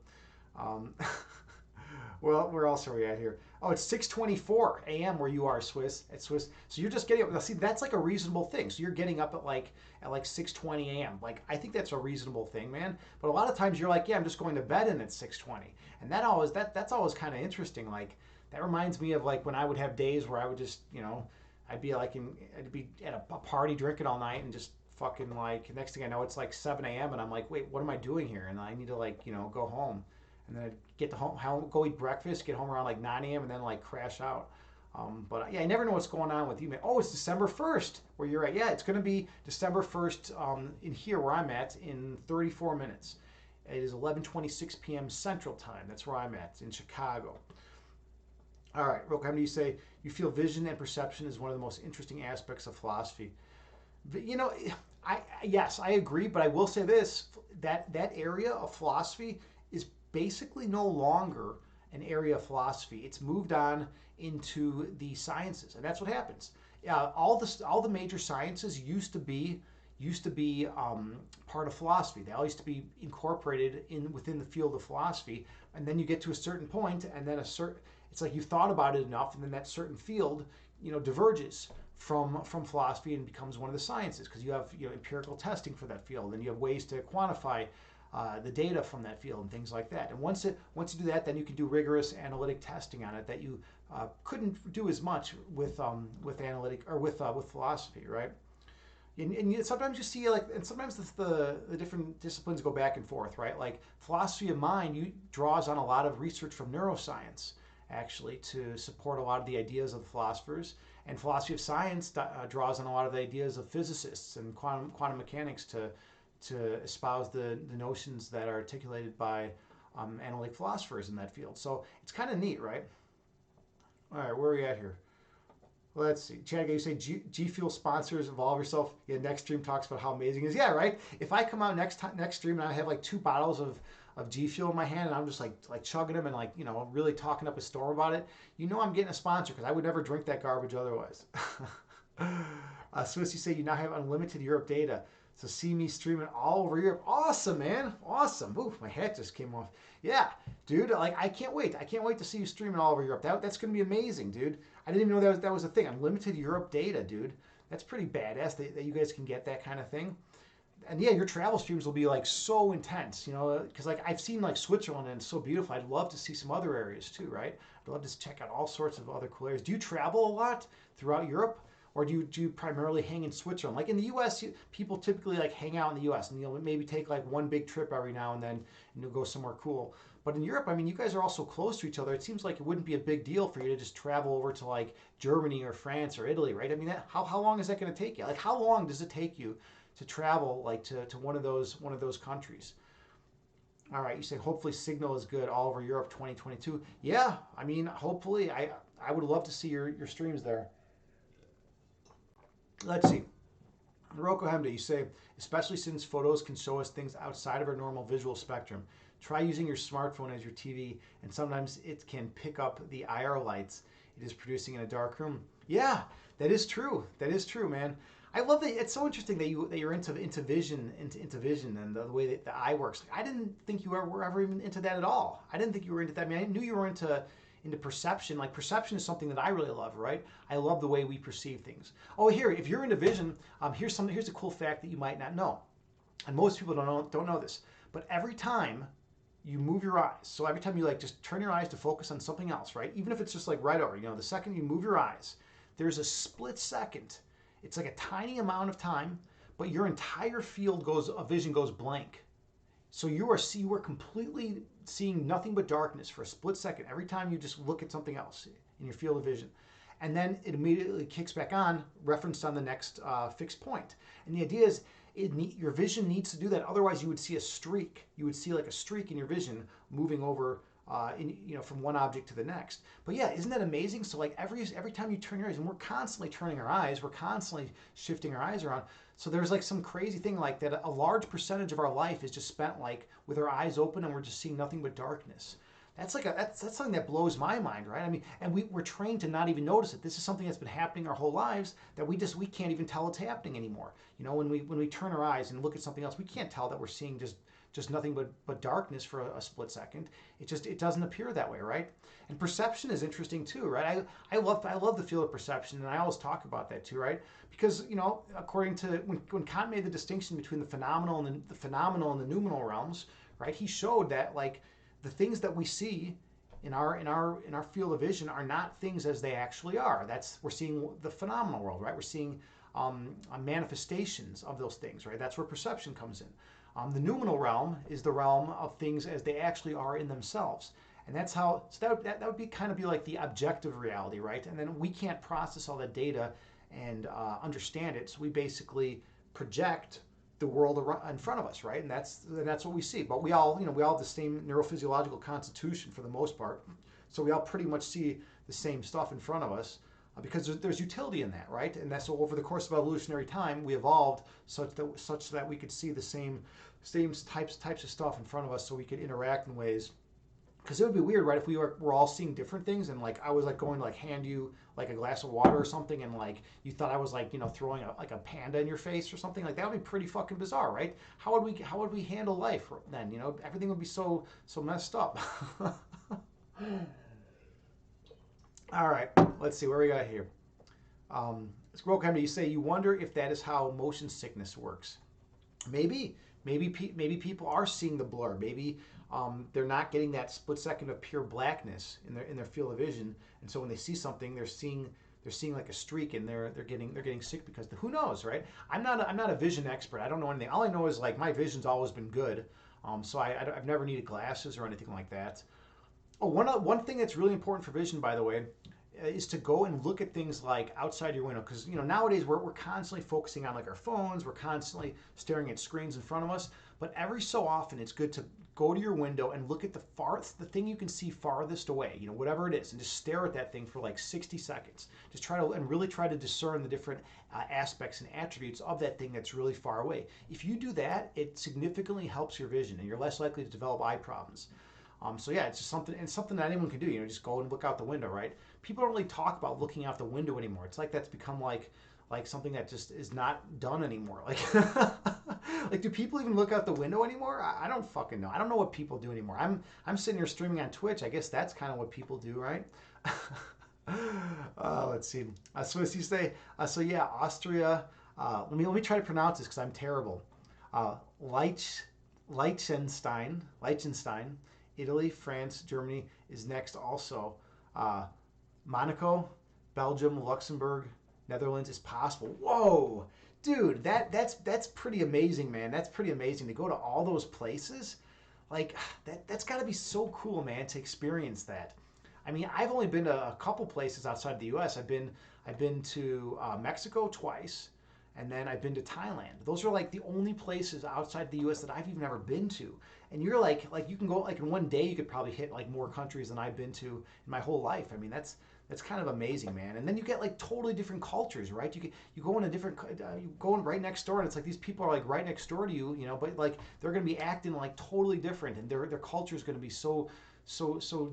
Well, where else are we at here? Oh, it's 6:24 a.m. where you are, Swiss. At Swiss, so you're just getting up. Now, see, that's like a reasonable thing. So you're getting up at like 6:20 a.m. Like I think that's a reasonable thing, man. But a lot of times you're like, yeah, I'm just going to bed in at 6:20, and that's always kind of interesting. Like that reminds me of like when I would have days where I would just I'd be at a party drinking all night and just fucking like next thing I know it's like 7 a.m. and I'm like, wait, what am I doing here? And I need to like go home. And then I'd get to home, go eat breakfast, get home around like 9 a.m. and then like crash out. But yeah, I never know what's going on with you, man. Oh, it's December 1st where you're at. Yeah, it's going to be December 1st in here where I'm at in 34 minutes. It is 11:26 p.m. Central Time. That's where I'm at in Chicago. All right, Roke, how do you say you feel vision and perception is one of the most interesting aspects of philosophy? Yes, I agree, but I will say this, that area of philosophy is basically no longer an area of philosophy. It's moved on into the sciences, and that's what happens. Yeah, all the major sciences used to be part of philosophy. They all used to be incorporated in within the field of philosophy, and then you get to a certain point, and then it's like you've thought about it enough, and then that certain field, diverges from philosophy and becomes one of the sciences because you have empirical testing for that field, and you have ways to quantify the data from that field and things like that. And once you do that, then you can do rigorous analytic testing on it that you couldn't do as much with analytic or with philosophy, right? And sometimes you see and sometimes the different disciplines go back and forth, right? Like philosophy of mind draws on a lot of research from neuroscience actually to support a lot of the ideas of the philosophers, and philosophy of science draws on a lot of the ideas of physicists and quantum mechanics to espouse the notions that are articulated by analytic philosophers in that field. So it's kind of neat, right? All right, where are we at here? Let's see. Chad, you say G Fuel sponsors, Evolve Yourself. Yeah, next stream talks about how amazing it is. Yeah, right. If I come out next stream and I have like 2 bottles of G Fuel in my hand and I'm just like chugging them and really talking up a storm about it, I'm getting a sponsor because I would never drink that garbage otherwise. Swiss, you say you now have unlimited Europe data. So see me streaming all over Europe. Awesome, man. Awesome. Oof, my hat just came off. Yeah, dude. I can't wait. I can't wait to see you streaming all over Europe. That's gonna be amazing, dude. I didn't even know that was a thing. Unlimited Europe data, dude. That's pretty badass that you guys can get that kind of thing. And yeah, your travel streams will be like so intense, because I've seen like Switzerland and it's so beautiful. I'd love to see some other areas too, right? I'd love to check out all sorts of other cool areas. Do you travel a lot throughout Europe? Or do you primarily hang in Switzerland? Like in the U.S., people typically like hang out in the U.S. and maybe take like one big trip every now and then and you'll go somewhere cool. But in Europe, I mean, you guys are all so close to each other. It seems like it wouldn't be a big deal for you to just travel over to like Germany or France or Italy, right? I mean, how long is that going to take you? Like, how long does it take you to travel like to one of those countries? All right, you say hopefully signal is good all over Europe 2022. Yeah, I mean, hopefully, I would love to see your streams there. Let's see. Roko Hemda, you say, especially since photos can show us things outside of our normal visual spectrum. Try using your smartphone as your TV, and sometimes it can pick up the IR lights it is producing in a dark room. Yeah, that is true. That is true, man. I love that. It's so interesting that you're into vision and the way that the eye works. I didn't think you were ever even into that at all. I didn't think you were into that. I mean, I knew you were into perception. Like perception is something that I really love, right? I love the way we perceive things. Oh, here, if you're into vision, here's a cool fact that you might not know, and most people don't know this. But every time you move your eyes, so every time you like just turn your eyes to focus on something else, right? Even if it's just like right over, the second you move your eyes, there's a split second. It's like a tiny amount of time, but your entire field of vision goes blank. So you are completely seeing nothing but darkness for a split second every time you just look at something else in your field of vision. And then it immediately kicks back on, referenced on the next fixed point. And the idea is your vision needs to do that. Otherwise, you would see a streak. You would see like a streak in your vision moving over from one object to the next. But yeah, isn't that amazing? So like every time you turn your eyes, and we're constantly turning our eyes, we're constantly shifting our eyes around. So there's like some crazy thing like that. A large percentage of our life is just spent like with our eyes open, and we're just seeing nothing but darkness. That's something that blows my mind, right? I mean, and we're trained to not even notice it. This is something that's been happening our whole lives that we can't even tell it's happening anymore. When we turn our eyes and look at something else, we can't tell that we're seeing just nothing but darkness for a split second. It doesn't appear that way, right? And perception is interesting too, right? I love the field of perception, and I always talk about that too, right? Because according to when Kant made the distinction between the phenomenal and the noumenal realms, right? He showed that like the things that we see in our field of vision are not things as they actually are. We're seeing the phenomenal world, right? We're seeing manifestations of those things, right? That's where perception comes in. The noumenal realm is the realm of things as they actually are in themselves. And that's how, so that would be kind of be like the objective reality, right? And then we can't process all that data and understand it. So we basically project the world in front of us, right? And that's what we see. But we all have the same neurophysiological constitution for the most part. So we all pretty much see the same stuff in front of us. Because there's utility in that, right? And that's so over the course of evolutionary time, we evolved such that we could see the same types of stuff in front of us, so we could interact in ways Because it would be weird, right, if we're all seeing different things, and like I was like going to like hand you like a glass of water or something, and like you thought I was like, you know, throwing like a panda in your face or something. Like that would be pretty fucking bizarre, right? How would we handle life then? You know, everything would be so messed up. All right, let's see where we got here. Scroll Camera, you say you wonder if that is how motion sickness works. Maybe, maybe people are seeing the blur. Maybe they're not getting that split second of pure blackness in their field of vision, and so when they see something, they're seeing like a streak, and they're getting sick because who knows, right? I'm not a vision expert. I don't know anything. All I know is like my vision's always been good, so I've never needed glasses or anything like that. Oh, one thing that's really important for vision, by the way, is to go and look at things like outside your window, because you know nowadays we're constantly focusing on like our phones, we're constantly staring at screens in front of us, but every so often it's good to go to your window and look at the thing you can see farthest away, you know, whatever it is, and just stare at that thing for like 60 seconds. Just really try to discern the different aspects and attributes of that thing that's really far away. If you do that, it significantly helps your vision, and you're less likely to develop eye problems. So yeah, it's just something, and something that anyone can do. You know, just go and look out the window, right? People don't really talk about looking out the window anymore. It's like that's become like something that just is not done anymore. Like, like do people even look out the window anymore? I don't fucking know. I don't know what people do anymore. I'm sitting here streaming on Twitch. I guess that's kind of what people do, right? Let's see. Swiss, you say so? Yeah, Austria. Let me try to pronounce this because I'm terrible. Leich, Liechtenstein, Italy, France, Germany is next also. Uh, Monaco, Belgium, Luxembourg, Netherlands is possible. Whoa, dude, that's pretty amazing, man. That's pretty amazing to go to all those places. Like that's got to be so cool, man, to experience that. I mean, I've only been to a couple places outside the U.S. I've been to Mexico twice, and then I've been to Thailand. Those are like the only places outside the U.S. that I've even ever been to. And you're like you can go like in one day you could probably hit like more countries than I've been to in my whole life. I mean that's kind of amazing, man. And then you get like totally different cultures, right? You go in a different you go in right next door, and it's like these people are like right next door to you, you know, but like they're gonna be acting like totally different, and their culture is gonna be so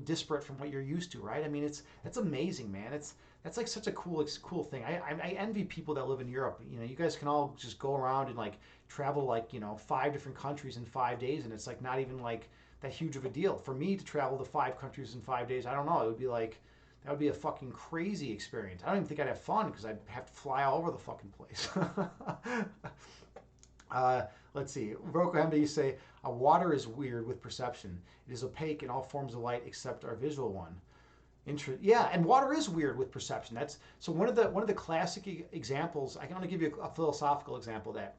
disparate from what you're used to, right? I mean, it's amazing, man. That's like such a cool thing. I envy people that live in Europe. You know, you guys can all just go around and like travel like, you know, 5 different countries in 5 days, and it's like not even like that huge of a deal. For me to travel to 5 countries in 5 days, I don't know. It would be like that would be a fucking crazy experience. I don't even think I'd have fun because I'd have to fly all over the fucking place. Let's see. Vrokohemda, you say, water is weird with perception. It is opaque in all forms of light except our visual one. Yeah, and water is weird with perception. That's so one of the classic examples. I can only give you a philosophical example of that.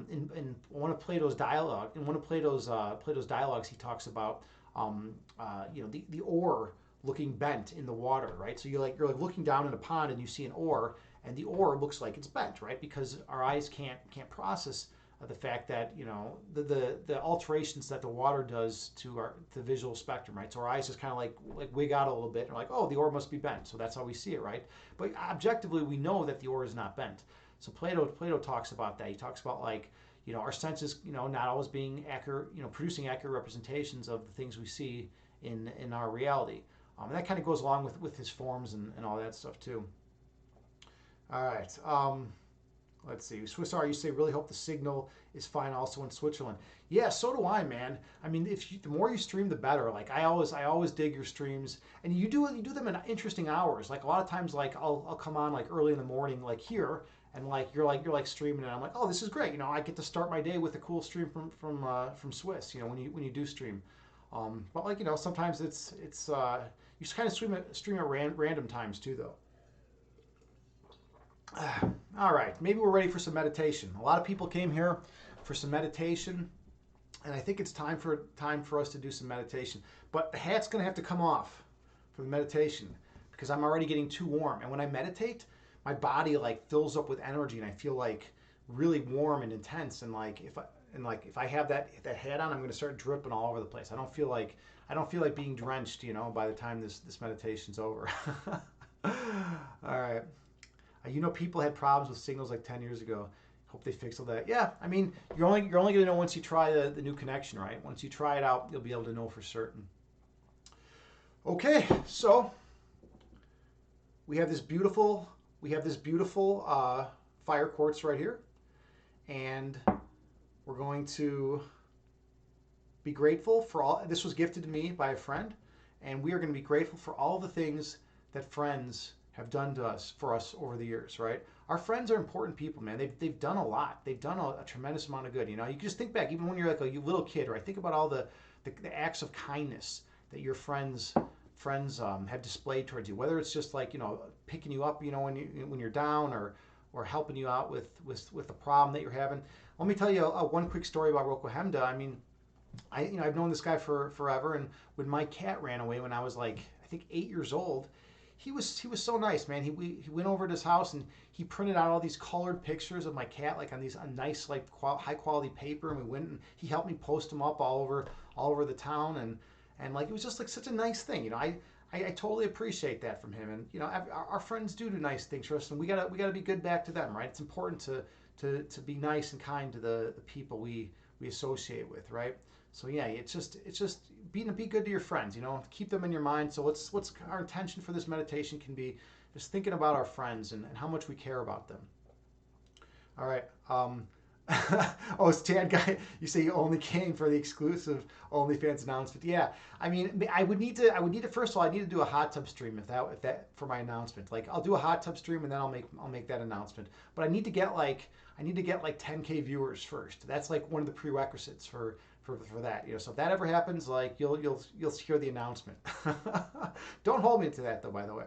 In one of Plato's dialogue, in one of Plato's dialogues, he talks about you know the oar looking bent in the water, right? So you're like looking down in a pond and you see an oar, and the oar looks like it's bent, right? Because our eyes can't process the fact that you know the alterations that the water does to the visual spectrum, right? So our eyes just kind of like wig out a little bit, and we're like, oh, the oar must be bent, so that's how we see it, right? But objectively, we know that the oar is not bent. So Plato talks about that. He talks about like you know our senses, you know, not always being accurate, you know, producing accurate representations of the things we see in our reality, and that kind of goes along with his forms and all that stuff too. All right. Let's see. Swiss R, you say really hope the signal is fine also in Switzerland. Yeah, so do I, man. I mean, the more you stream, the better. Like I always dig your streams, and you do them in interesting hours. Like a lot of times, like I'll come on like early in the morning, like here, and like you're like streaming, and I'm like, oh, this is great. You know, I get to start my day with a cool stream from Swiss. You know, when you do stream, but like you know, sometimes it's you just kind of stream at random times too, though. All right, maybe we're ready for some meditation. A lot of people came here for some meditation, and I think it's time for us to do some meditation. But the hat's going to have to come off for the meditation because I'm already getting too warm. And when I meditate, my body like fills up with energy, and I feel like really warm and intense. And like if I have that hat on, I'm going to start dripping all over the place. I don't feel like being drenched, you know, by the time this meditation's over. All right. You know, people had problems with signals like 10 years ago. Hope they fixed all that. Yeah, I mean, you're only going to know once you try the new connection, right? Once you try it out, you'll be able to know for certain. Okay, so we have this beautiful fire quartz right here, and we're going to be grateful for all. This was gifted to me by a friend, and we are going to be grateful for all the things that friends have done to us for us over the years. Right? Our friends are important people, man. They've done a lot. They've done a tremendous amount of good. You know, you can just think back, even when you're like a little kid, right? Think about all the acts of kindness that your friends have displayed towards you. Whether it's just like, you know, picking you up, you know, when you're down, or helping you out with the problem that you're having. Let me tell you one quick story about Rokohemda. I mean, I've known this guy for forever, and when my cat ran away when I was like, I think 8 years old, he was so nice, man. He went over to his house and he printed out all these colored pictures of my cat, like on these nice, like high quality paper, and we went and he helped me post them up all over the town, and like it was just like such a nice thing, you know. I totally appreciate that from him, and you know, our friends do nice things for us, and we gotta be good back to them, right? It's important to be nice and kind to the people we associate with, right? So yeah, it's just be good to your friends, you know, keep them in your mind. So what's our intention for this meditation can be just thinking about our friends and how much we care about them. All right. Oh, it's Chad guy. You say you only came for the exclusive OnlyFans announcement. Yeah, I mean, I would need to first of all, I need to do a hot tub stream if that for my announcement. Like, I'll do a hot tub stream and then I'll make that announcement. But I need to get like 10K viewers first. That's like one of the prerequisites for that. You know, so if that ever happens, like you'll hear the announcement. Don't hold me to that though, by the way.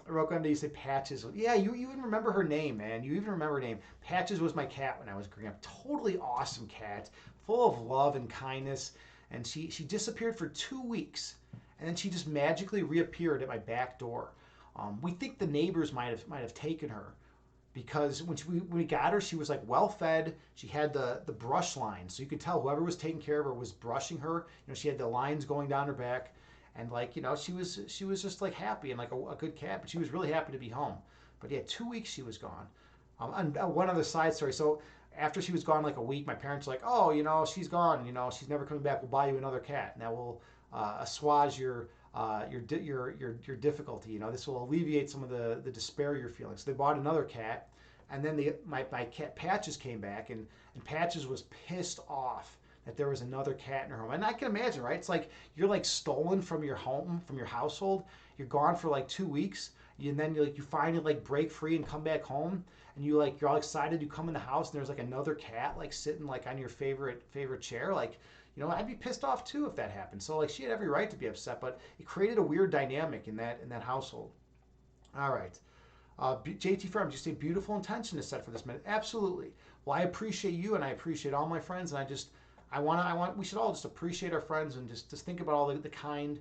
Rokanda, you say Patches. Yeah, you even remember her name, man. You even remember her name. Patches was my cat when I was growing up. Totally awesome cat, full of love and kindness. And she disappeared for 2 weeks, and then she just magically reappeared at my back door. We think the neighbors might have taken her, because when we got her, she was like well fed. She had the brush lines, so you could tell whoever was taking care of her was brushing her. You know, she had the lines going down her back, and like, you know, she was just like happy and like a good cat. But she was really happy to be home. But yeah, 2 weeks she was gone. And one other side story. So after she was gone like a week, my parents were like, oh, you know, she's gone. You know, she's never coming back. We'll buy you another cat, and that will assuage your difficulty. You know, this will alleviate some of the despair you're feeling. So they bought another cat, and then my cat Patches came back, and Patches was pissed off that there was another cat in her home. And I can imagine, right? It's like you're like stolen from your home, from your household. You're gone for like 2 weeks, and then you finally like break free and come back home, and you're all excited. You come in the house, and there's like another cat like sitting like on your favorite chair, like. You know, I'd be pissed off too if that happened. So like she had every right to be upset, but it created a weird dynamic in that household. All right. JT Farms, you say beautiful intention is set for this minute. Absolutely. Well, I appreciate you, and I appreciate all my friends, and we should all just appreciate our friends and just think about all the kind,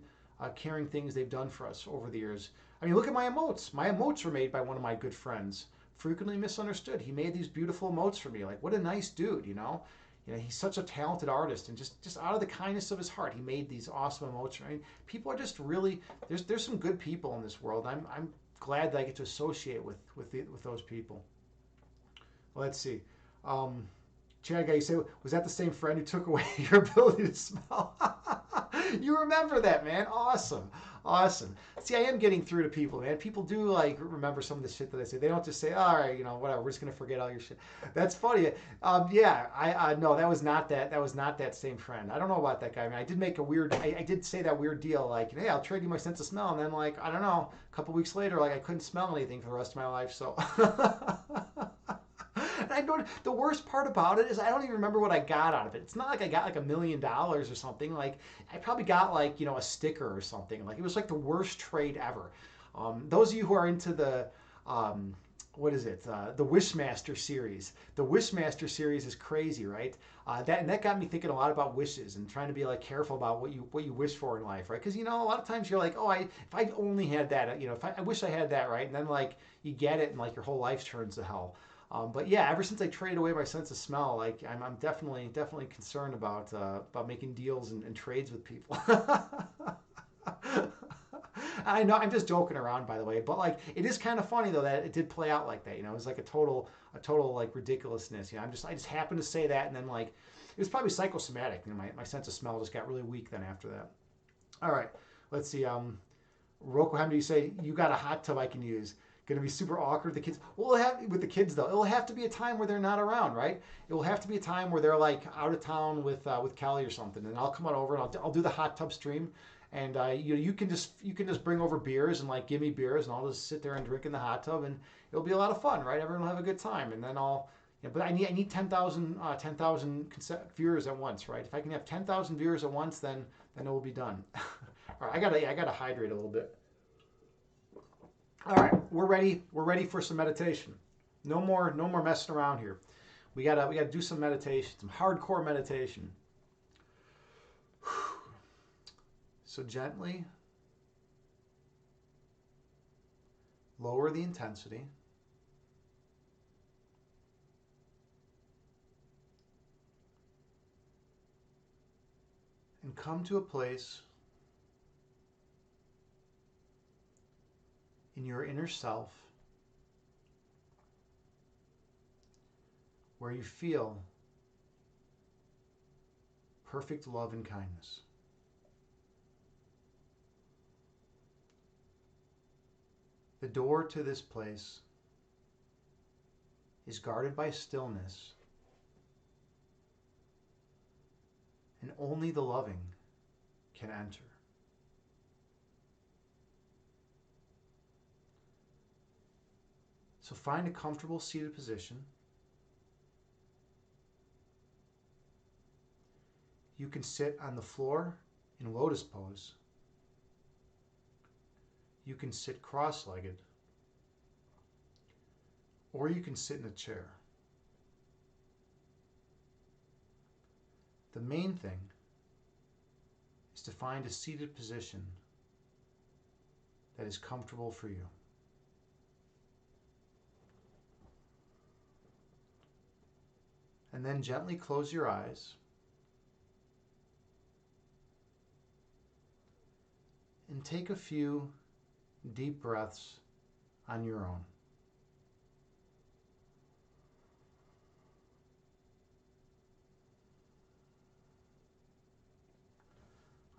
caring things they've done for us over the years. I mean, look at my emotes. My emotes were made by one of my good friends. Frequently misunderstood. He made these beautiful emotes for me. Like, what a nice dude, you know? You know, he's such a talented artist, and just out of the kindness of his heart, he made these awesome emotes. I mean, people are just really there's some good people in this world. I'm glad that I get to associate with those people. Let's see. Um, Chad guy, you say, was that the same friend who took away your ability to smell? You remember that, man? Awesome, awesome. See, I am getting through to people, man. People do like remember some of the shit that I say. They don't just say, "All right, you know, whatever. We're just gonna forget all your shit." That's funny. Yeah, I no, that was not that. That was not that same friend. I don't know about that guy. I mean, I did make a weird. I did say that weird deal, like, "Hey, I'll trade you my sense of smell," and then like, I don't know, a couple weeks later, like I couldn't smell anything for the rest of my life. So. And I don't. The worst part about it is I don't even remember what I got out of it. It's not like I got like $1 million or something. Like I probably got like, you know, a sticker or something. Like it was like the worst trade ever. Those of you who are into the what is it? The Wishmaster series. The Wishmaster series is crazy, right? That got me thinking a lot about wishes and trying to be like careful about what you wish for in life, right? Because you know, a lot of times you're like, oh, if I only had that, you know, if I wish I had that, right? And then like you get it, and like your whole life turns to hell. But yeah, ever since I traded away my sense of smell, like I'm definitely concerned about making deals and trades with people. I know I'm just joking around, by the way, but like it is kind of funny though that it did play out like that. You know, it was like a total like ridiculousness. You know, I just happened to say that, and then like it was probably psychosomatic. You know, my sense of smell just got really weak then after that. All right, let's see. Roko, how do you say you got a hot tub I can use? Going to be super awkward. The kids. Well, it'll have with the kids though. It'll have to be a time where they're not around, right? It will have to be a time where they're like out of town with Callie or something, and I'll come on over and I'll do the hot tub stream, and you can just bring over beers and like give me beers, and I'll just sit there and drink in the hot tub, and it'll be a lot of fun, right? Everyone will have a good time, and then I'll. Yeah, but I need 10,000 viewers at once, right? If I can have 10,000 viewers at once, then it will be done. All right, I gotta hydrate a little bit. All right, we're ready. We're ready for some meditation. No more messing around here. We gotta do some meditation, some hardcore meditation. So gently lower the intensity and come to a place in your inner self where you feel perfect love and kindness. The door to this place is guarded by stillness, and only the loving can enter. So find a comfortable seated position. You can sit on the floor in lotus pose. You can sit cross-legged, or you can sit in a chair. The main thing is to find a seated position that is comfortable for you. And then gently close your eyes and take a few deep breaths on your own.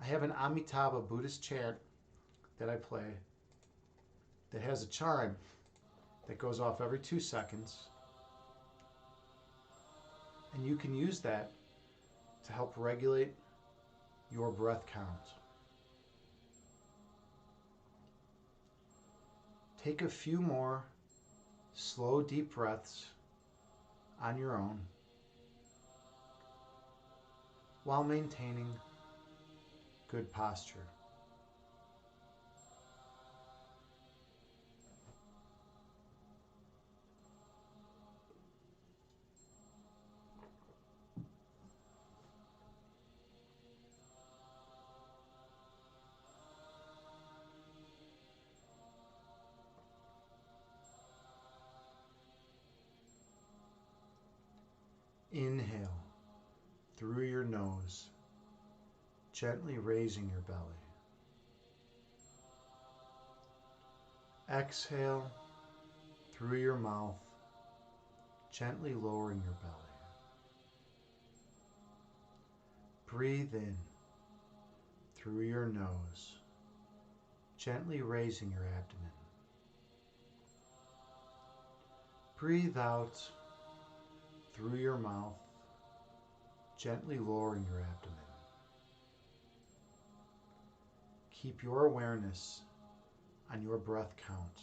I have an Amitabha Buddhist chant that I play that has a chime that goes off every 2 seconds. And you can use that to help regulate your breath count. Take a few more slow, deep breaths on your own while maintaining good posture. Inhale through your nose, gently raising your belly. Exhale through your mouth, gently lowering your belly. Breathe in through your nose, gently raising your abdomen. Breathe out through your mouth, gently lowering your abdomen. Keep your awareness on your breath count.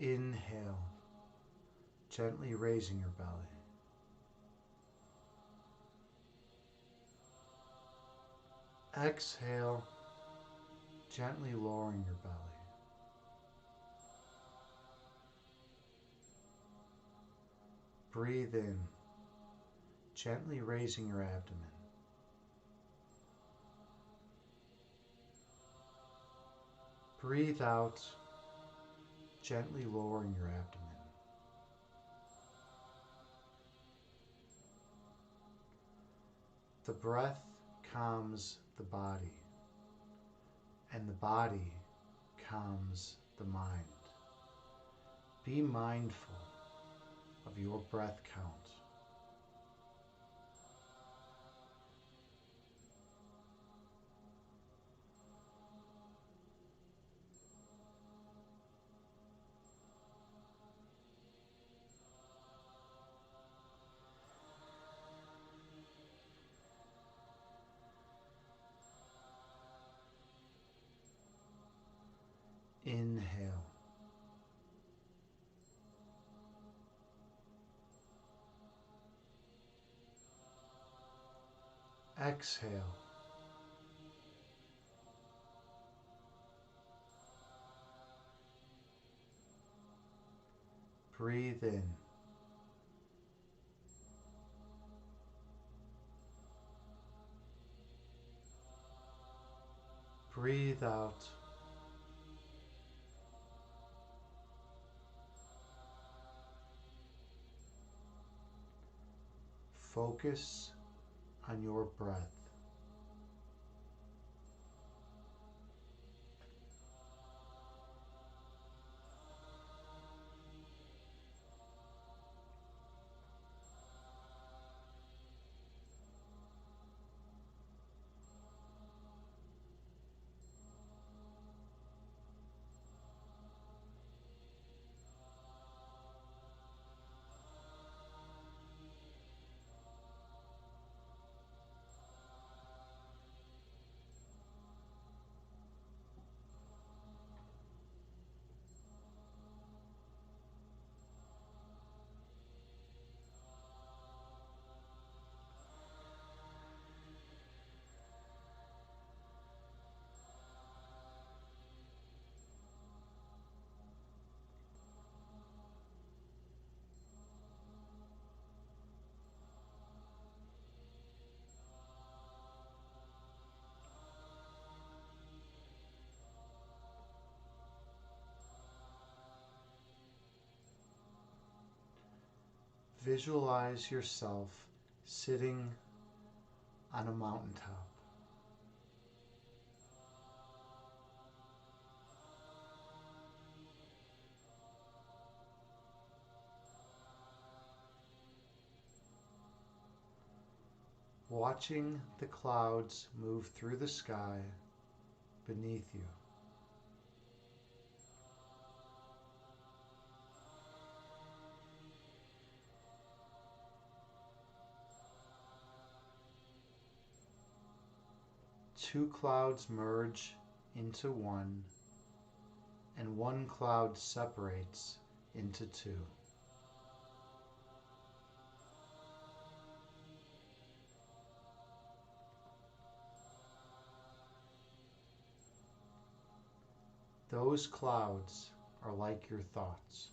Inhale, gently raising your belly. Exhale, gently lowering your belly. Breathe in, gently raising your abdomen. Breathe out, gently lowering your abdomen. The breath calms the body, and the body calms the mind. Be mindful of your breath count. Inhale. Exhale. Breathe in. Breathe out. Focus on your breath. Visualize yourself sitting on a mountaintop. Watching the clouds move through the sky beneath you. Two clouds merge into one, and one cloud separates into two. Those clouds are like your thoughts.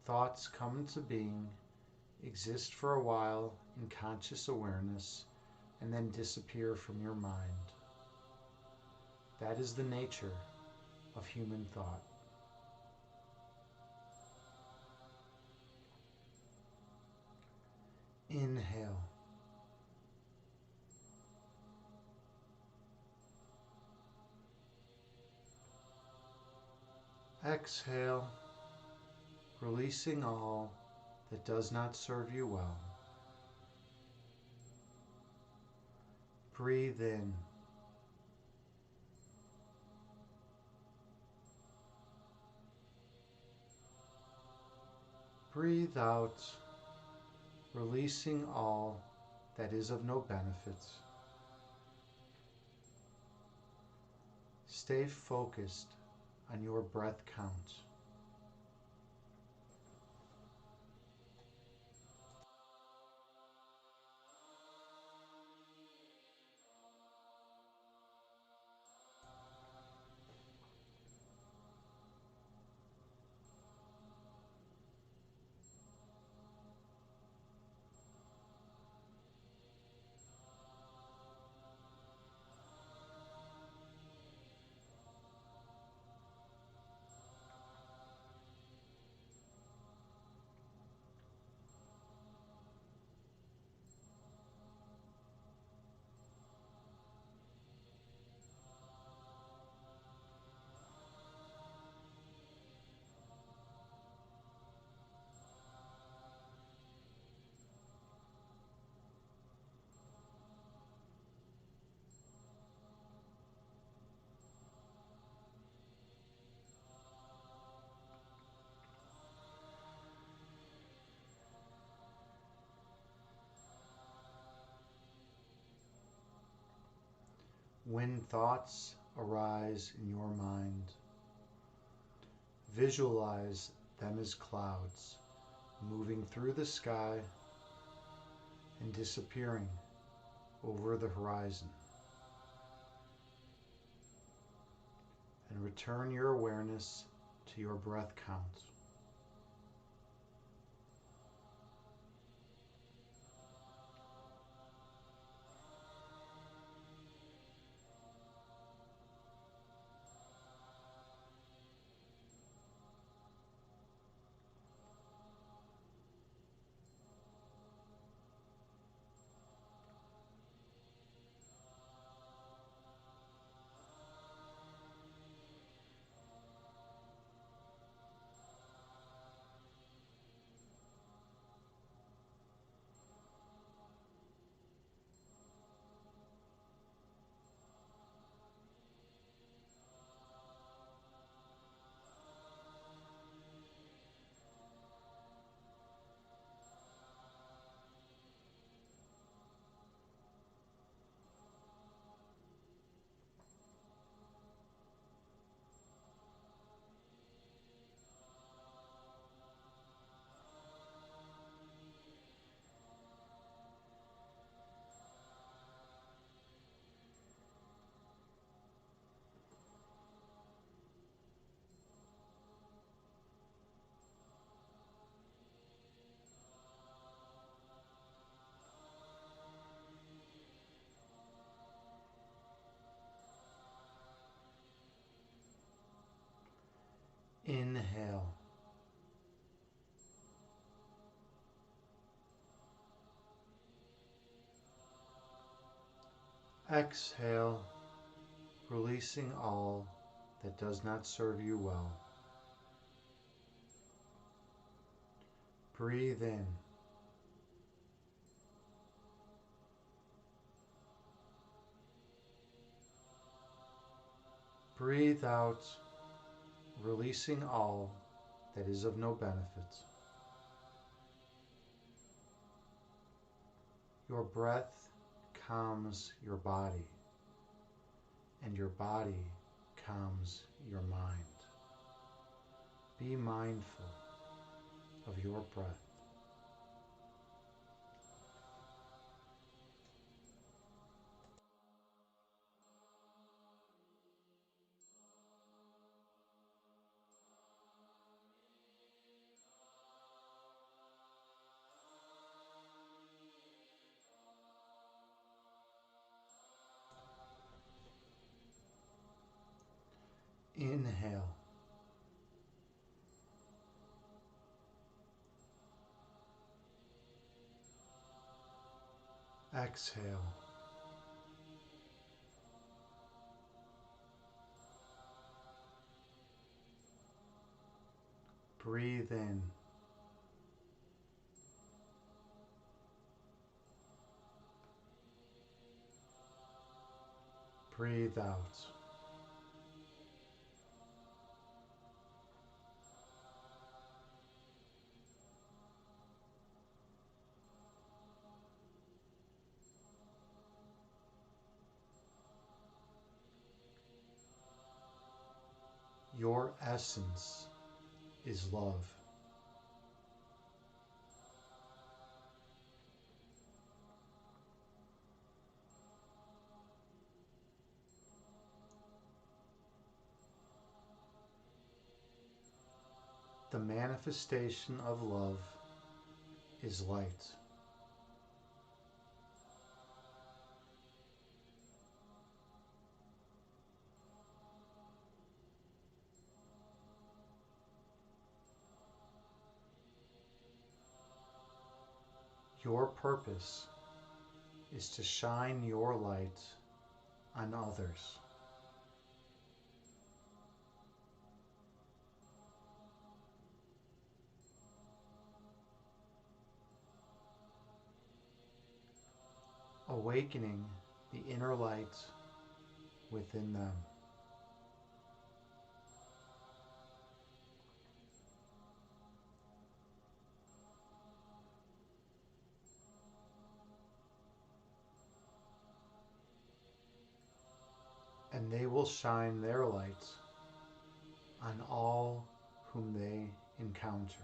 Thoughts come into being, exist for a while in conscious awareness, and then disappear from your mind. That is the nature of human thought. Inhale. Exhale, releasing all that does not serve you well. Breathe in. Breathe out, releasing all that is of no benefit. Stay focused on your breath count. When thoughts arise in your mind, visualize them as clouds moving through the sky and disappearing over the horizon. And return your awareness to your breath count. Inhale. Exhale, releasing all that does not serve you well. Breathe in. Breathe out, releasing all that is of no benefit. Your breath calms your body, and your body calms your mind. Be mindful of your breath. Inhale. Exhale. Breathe in. Breathe out. Your essence is love. The manifestation of love is light. Your purpose is to shine your light on others. Awakening the inner light within them. shine their light on all whom they encounter.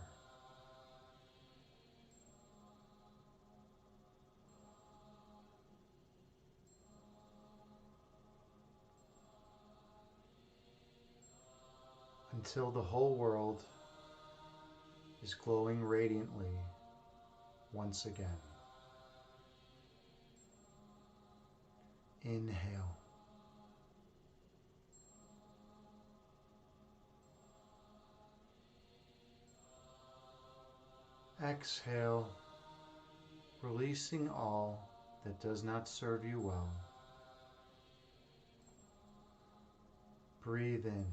Until the whole world is glowing radiantly once again. Inhale. Exhale, releasing all that does not serve you well. Breathe in.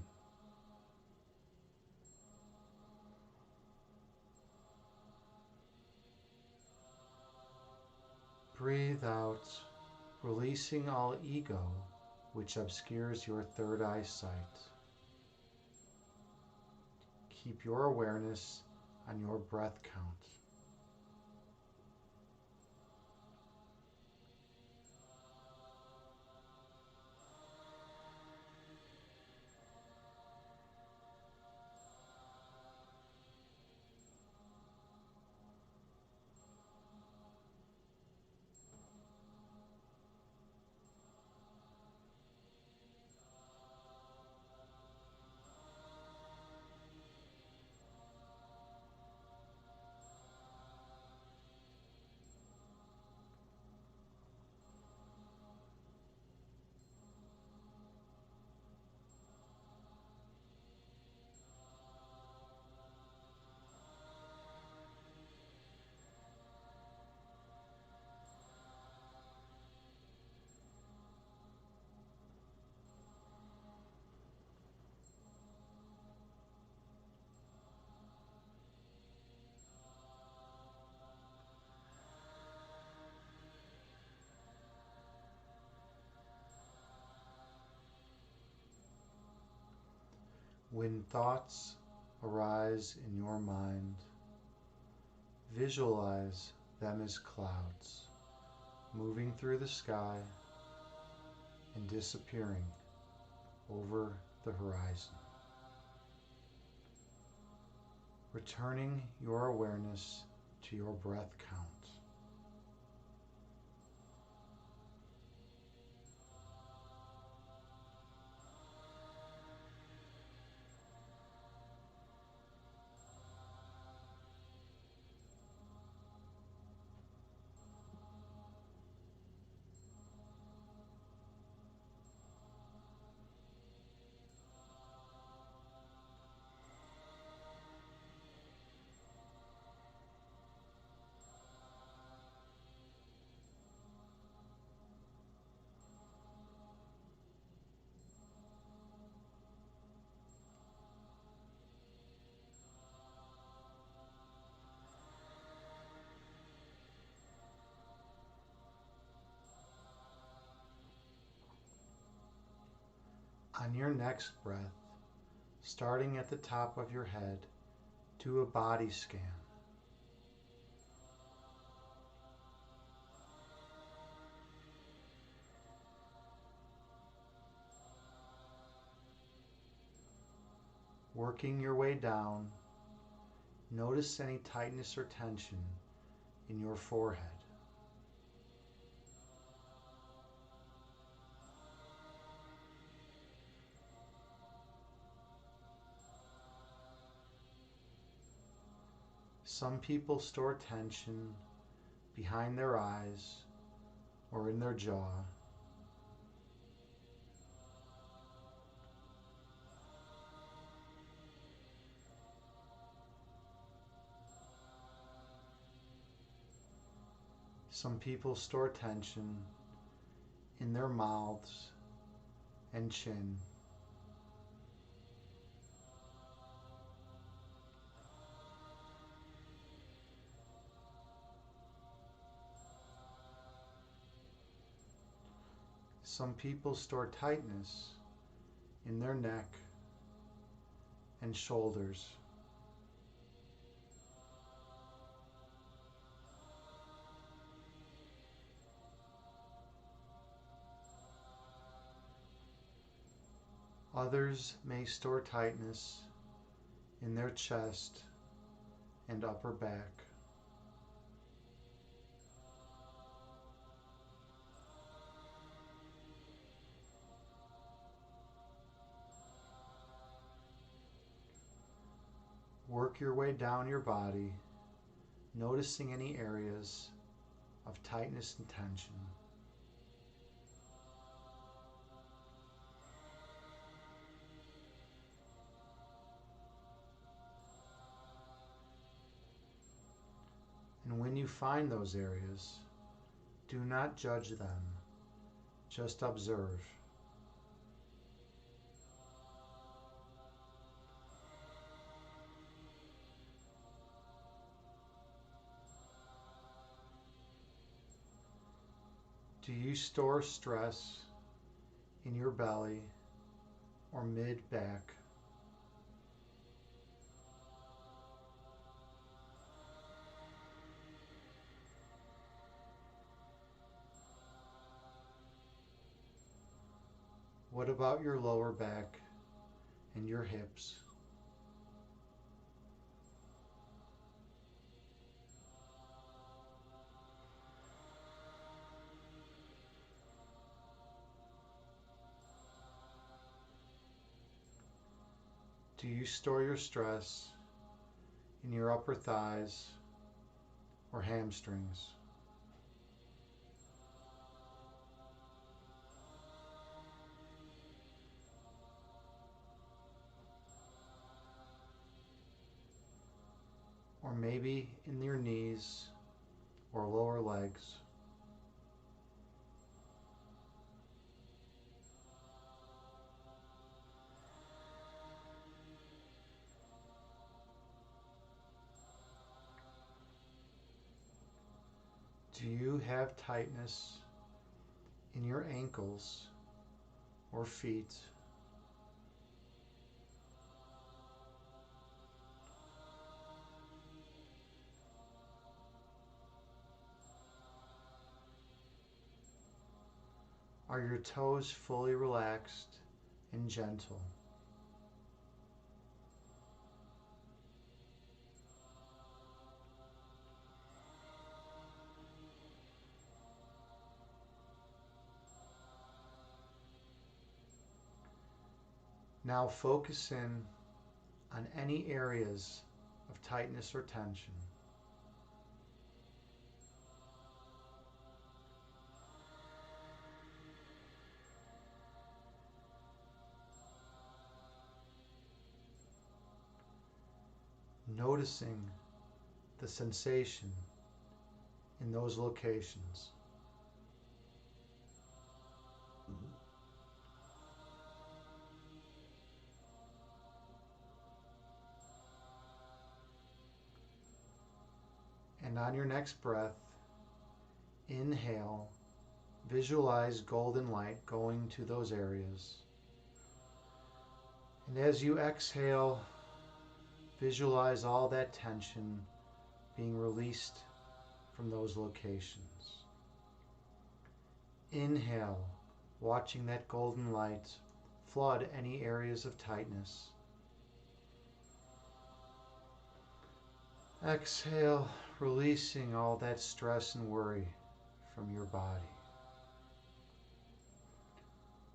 Breathe out, releasing all ego which obscures your third eyesight. Keep your awareness on your breath count. When thoughts arise in your mind, visualize them as clouds moving through the sky and disappearing over the horizon. Returning your awareness to your breath count. On your next breath, starting at the top of your head, do a body scan. Working your way down, notice any tightness or tension in your forehead. Some people store tension behind their eyes or in their jaw. Some people store tension in their mouths and chin. Some people store tightness in their neck and shoulders. Others may store tightness in their chest and upper back. Work your way down your body, noticing any areas of tightness and tension. And when you find those areas, do not judge them, just observe. Do you store stress in your belly or mid-back? What about your lower back and your hips? Do you store your stress in your upper thighs or hamstrings? Or maybe in your knees or lower legs? Do you have tightness in your ankles or feet? Are your toes fully relaxed and gentle? Now focus in on any areas of tightness or tension. Noticing the sensation in those locations. And on your next breath, inhale, visualize golden light going to those areas. And as you exhale, visualize all that tension being released from those locations. Inhale, watching that golden light flood any areas of tightness. Exhale, releasing all that stress and worry from your body.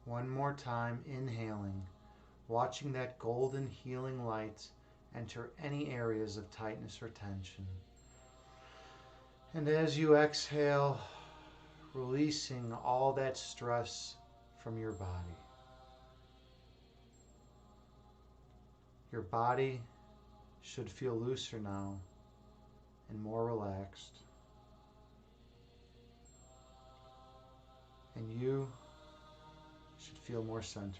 One more time, inhaling, watching that golden healing light enter any areas of tightness or tension. And as you exhale, releasing all that stress from your body. Your body should feel looser now and more relaxed. And you should feel more centered.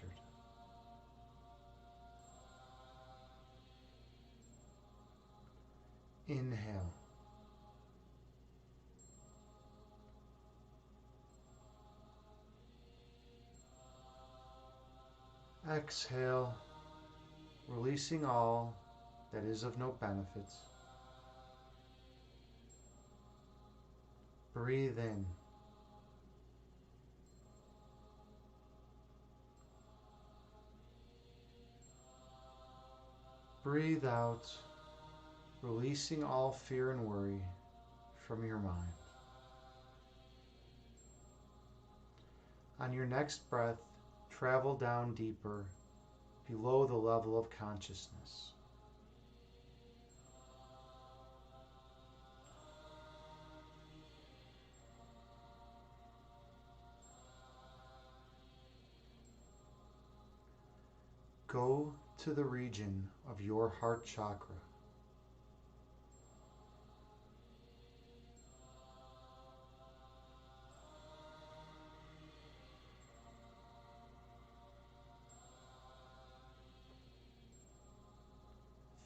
Inhale. Exhale, releasing all that is of no benefit. Breathe in. Breathe out, releasing all fear and worry from your mind. On your next breath, travel down deeper, below the level of consciousness. Go to the region of your heart chakra.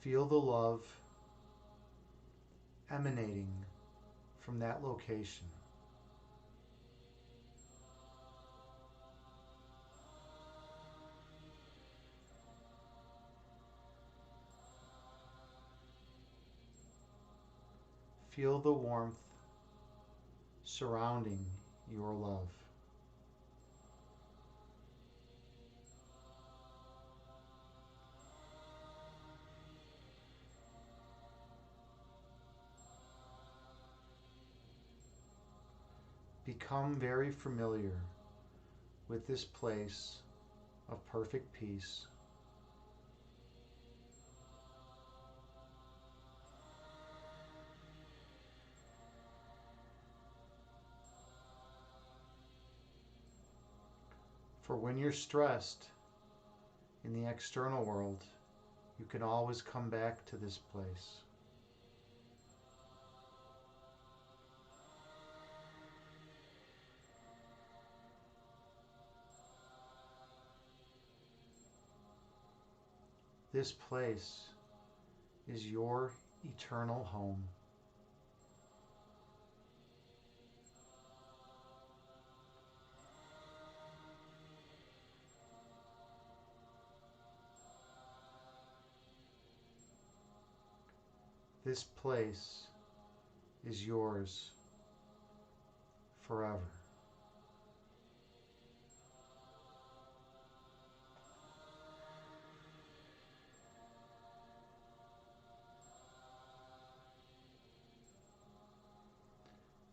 Feel the love emanating from that location. Feel the warmth surrounding your love. Become very familiar with this place of perfect peace. For when you're stressed in the external world, you can always come back to this place. This place is your eternal home. This place is yours forever.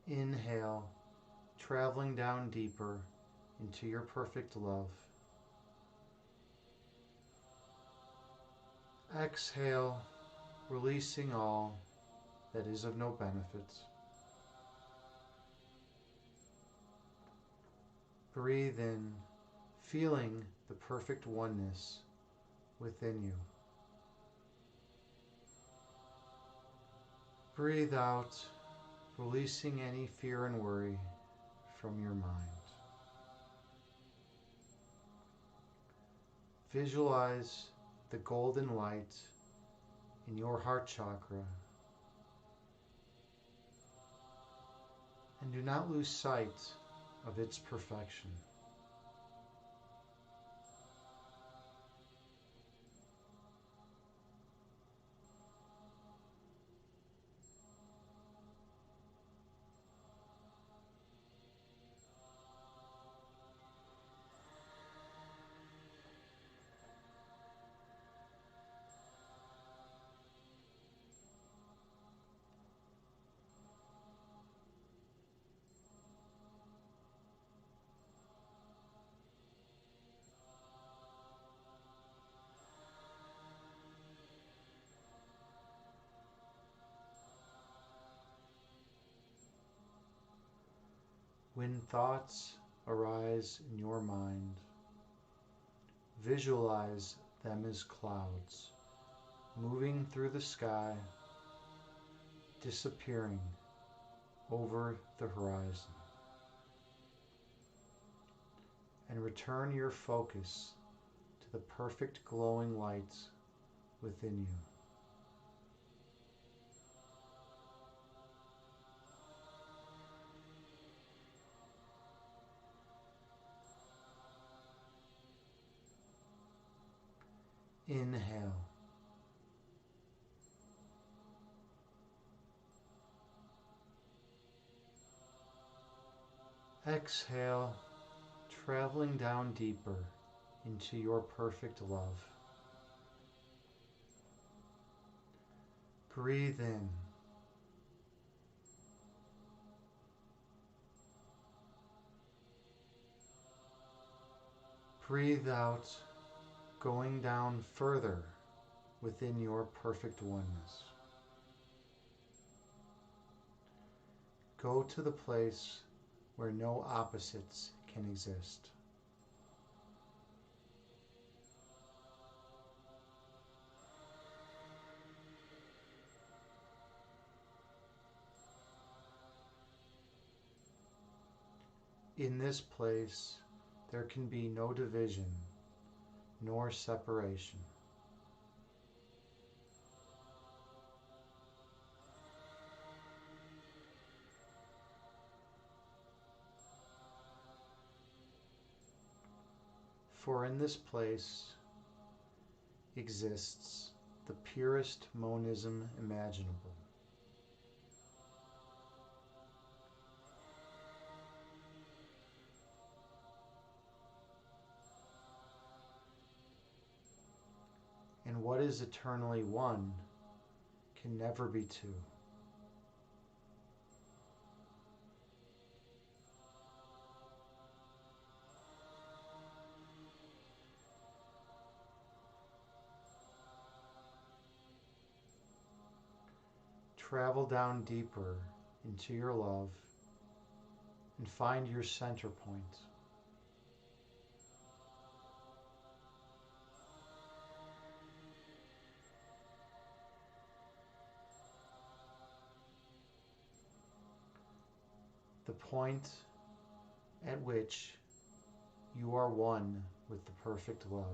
Inhale, traveling down deeper into your perfect love. Exhale, releasing all that is of no benefit. Breathe in, feeling the perfect oneness within you. Breathe out, releasing any fear and worry from your mind. Visualize the golden light in your heart chakra, and do not lose sight of its perfection. When thoughts arise in your mind, visualize them as clouds moving through the sky, disappearing over the horizon. And return your focus to the perfect glowing lights within you. Inhale. Exhale, traveling down deeper into your perfect love. Breathe in. Breathe out, going down further within your perfect oneness. Go to the place where no opposites can exist. In this place, there can be no division nor separation. For in this place exists the purest monism imaginable. And what is eternally one can never be two. Travel down deeper into your love and find your center point. The point at which you are one with the perfect love.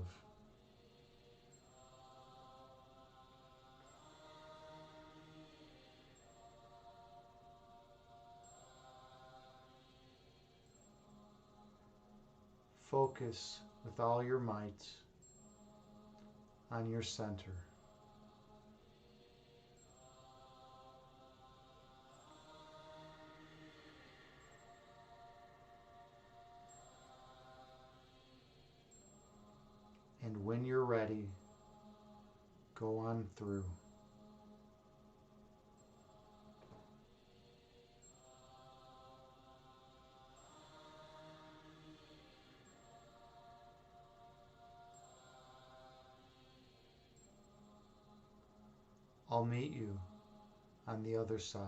Focus with all your might on your center. And when you're ready, go on through. I'll meet you on the other side.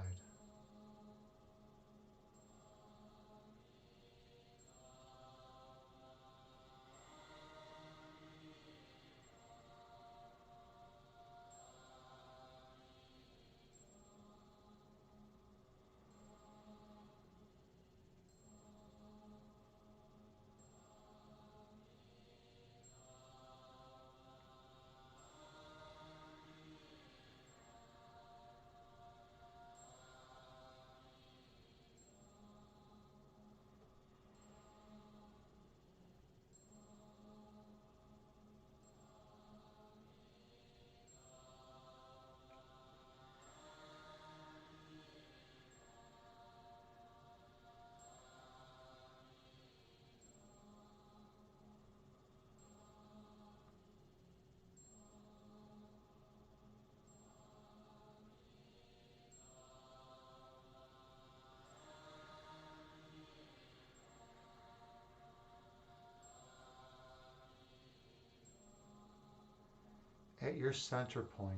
At your center point,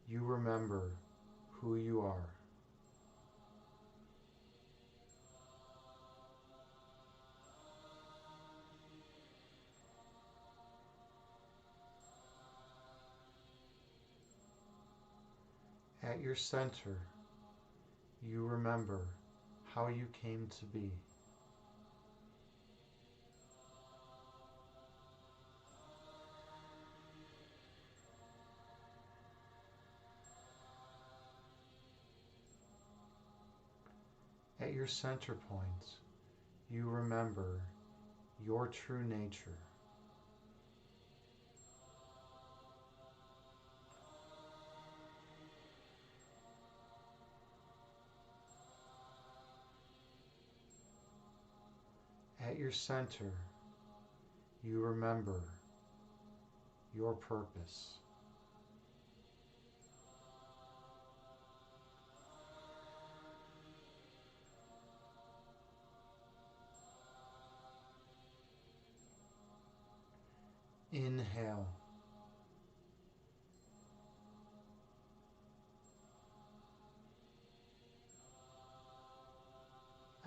you remember who you are. At your center, you remember how you came to be. At your center point, you remember your true nature. At your center, you remember your purpose. Inhale.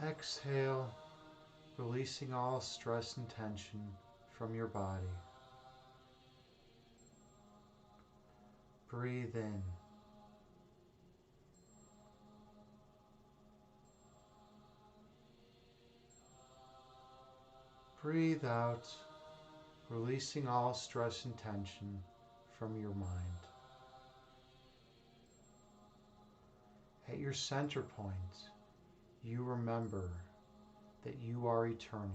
Exhale, releasing all stress and tension from your body. Breathe in. Breathe out, releasing all stress and tension from your mind. At your center point, you remember that you are eternal.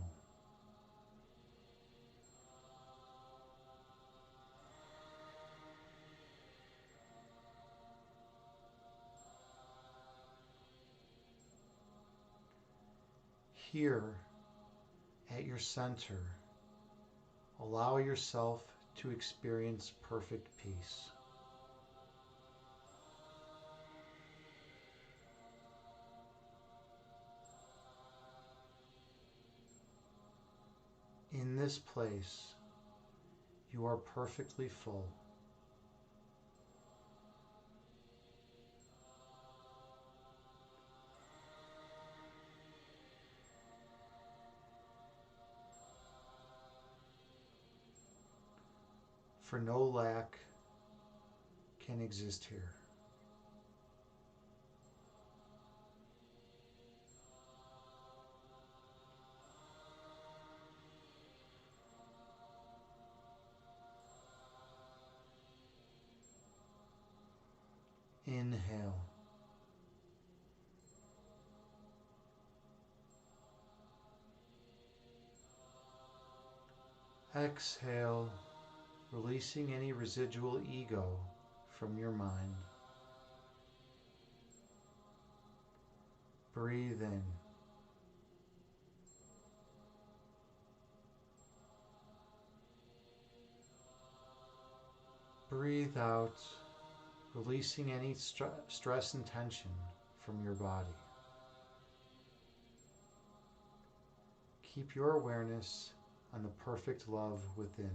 Here, at your center, allow yourself to experience perfect peace. In this place, you are perfectly full. For no lack can exist here. Inhale. Exhale, releasing any residual ego from your mind. Breathe in. Breathe out, releasing any stress and tension from your body. Keep your awareness on the perfect love within.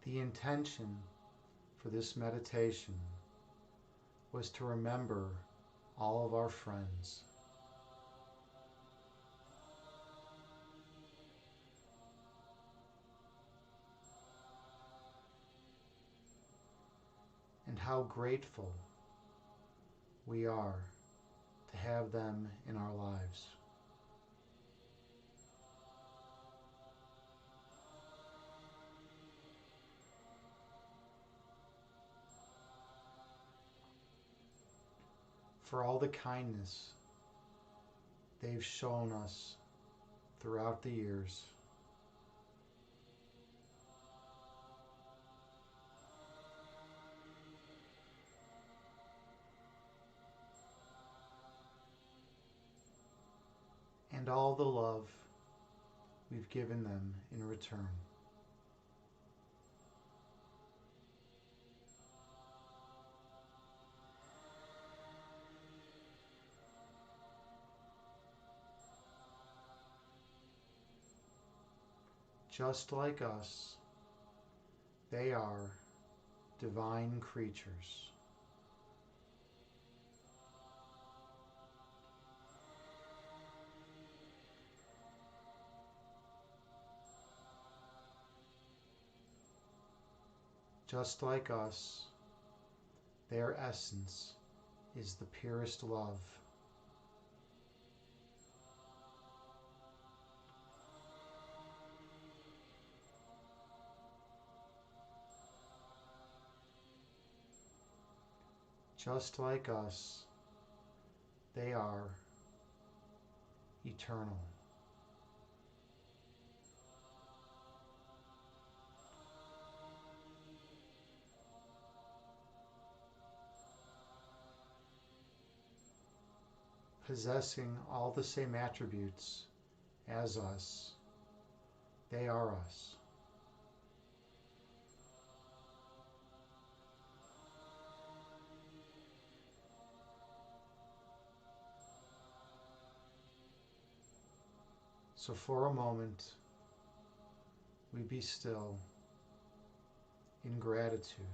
The intention for this meditation was to remember all of our friends. And how grateful we are to have them in our lives. For all the kindness they've shown us throughout the years. And all the love we've given them in return. Just like us, they are divine creatures. Just like us, their essence is the purest love. Just like us, they are eternal. Possessing all the same attributes as us, they are us. So for a moment, we be still in gratitude.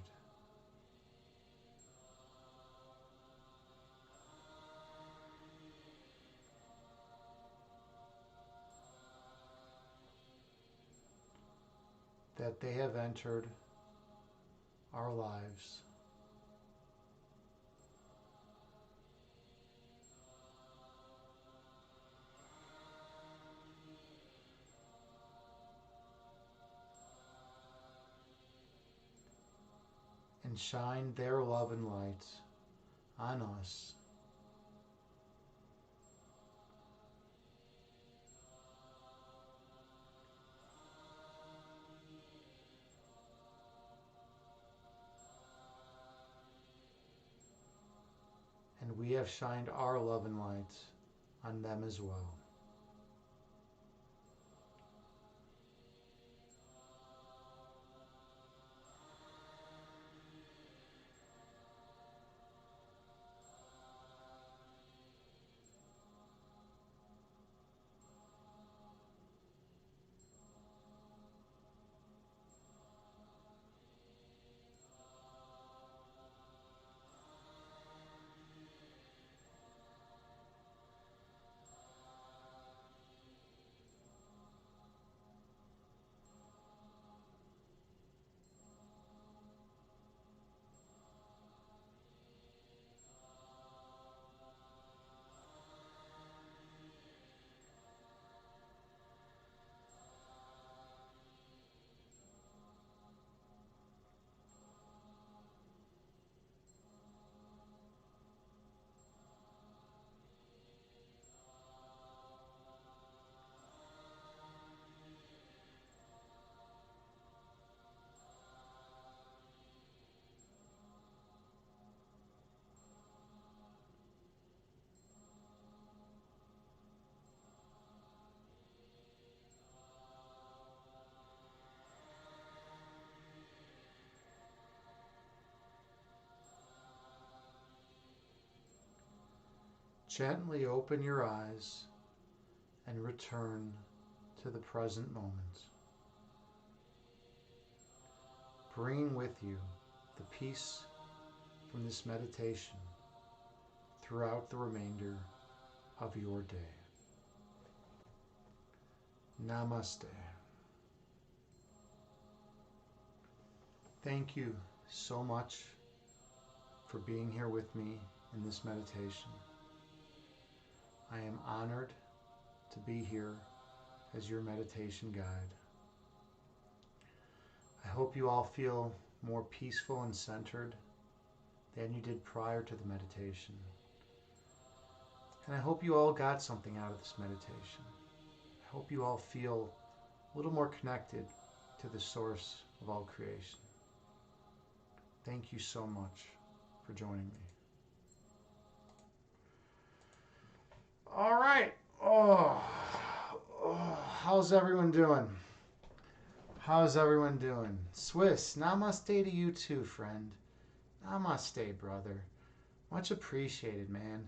That they have entered our lives. And shine their love and light on us. And we have shined our love and light on them as well. Gently open your eyes and return to the present moment, bringing with you the peace from this meditation throughout the remainder of your day. Namaste. Thank you so much for being here with me in this meditation. I am honored to be here as your meditation guide. I hope you all feel more peaceful and centered than you did prior to the meditation. And I hope you all got something out of this meditation. I hope you all feel a little more connected to the source of all creation. Thank you so much for joining me. All right. How's everyone doing? How's everyone doing? Swiss, namaste to you too, friend. Namaste, brother. Much appreciated, man.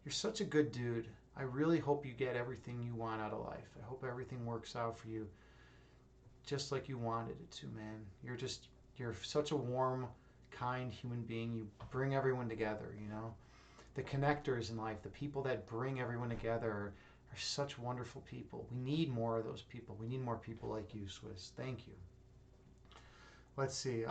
You're such a good dude. I really hope you get everything you want out of life. I hope everything works out for you just like you wanted it to, man. You're such a warm, kind human being. You bring everyone together, you know? The connectors in life, the people that bring everyone together are such wonderful people. We need more of those people. We need more people like you, Swiss. Thank you. Let's see.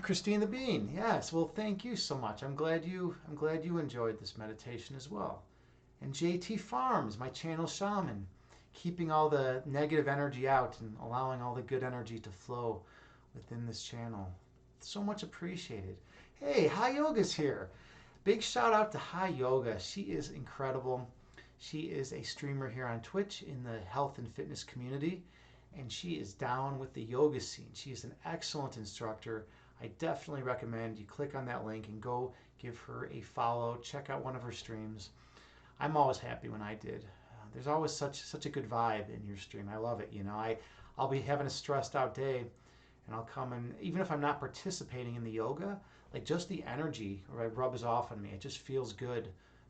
Christine the Bean. Yes. Well, thank you so much. I'm glad you enjoyed this meditation as well. And JT Farms, my channel shaman, keeping all the negative energy out and allowing all the good energy to flow within this channel. So much appreciated. Hey, High Yoga's here. Big shout out to High Yoga. She is incredible. She is a streamer here on Twitch in the health and fitness community, and she is down with the yoga scene. She is an excellent instructor. I definitely recommend you click on that link and go give her a follow. Check out one of her streams. I'm always happy when I did. There's always such a good vibe in your stream. I love it. I'll be having a stressed out day, and I'll come and even if I'm not participating in the yoga, like just the energy rubs off on me. It just feels good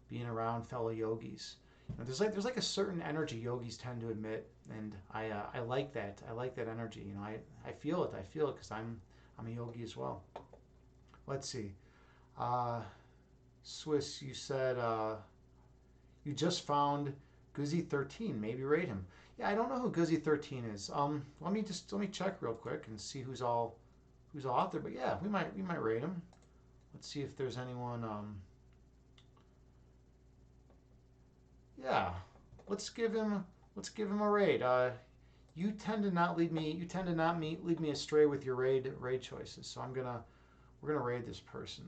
being around fellow yogis. There's like a certain energy yogis tend to emit, and I like that. I like that energy. I feel it. I feel it because I'm a yogi as well. Let's see. Swiss, you said you just found Guzzy13. Maybe rate him. Yeah, I don't know who Guzzy13 is. Let me check real quick and see who's all out there. But yeah, we might rate him. Let's see if there's anyone. Yeah, let's give him a raid. You tend to not lead me. You tend to not lead me astray with your raid choices. So we're gonna raid this person.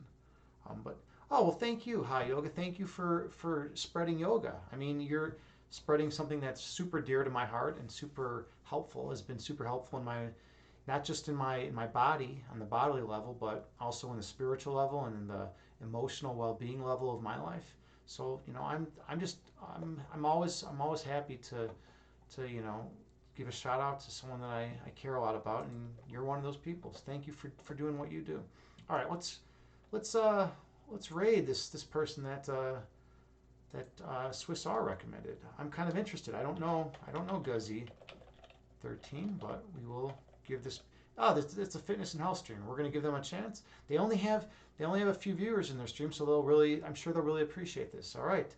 But oh well, thank you, High Yoga. Thank you for spreading yoga. I mean, you're spreading something that's super dear to my heart and super helpful. Has been super helpful in my not just in my body on the bodily level, but also in the spiritual level and in the emotional well-being level of my life. So I'm always happy to give a shout out to someone that I care a lot about, and you're one of those people. So thank you for doing what you do. All right, let's raid this person that Swiss R recommended. I'm kind of interested. I don't know Guzzy 13, but we will give this. Oh, it's a fitness and health stream. We're going to give them a chance. They only have a few viewers in their stream, so I'm sure they'll really appreciate this. All right,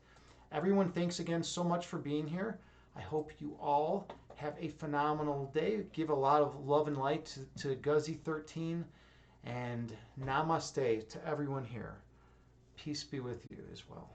everyone, thanks again so much for being here. I hope you all have a phenomenal day. Give a lot of love and light to Guzzy 13, and namaste to everyone here. Peace be with you as well.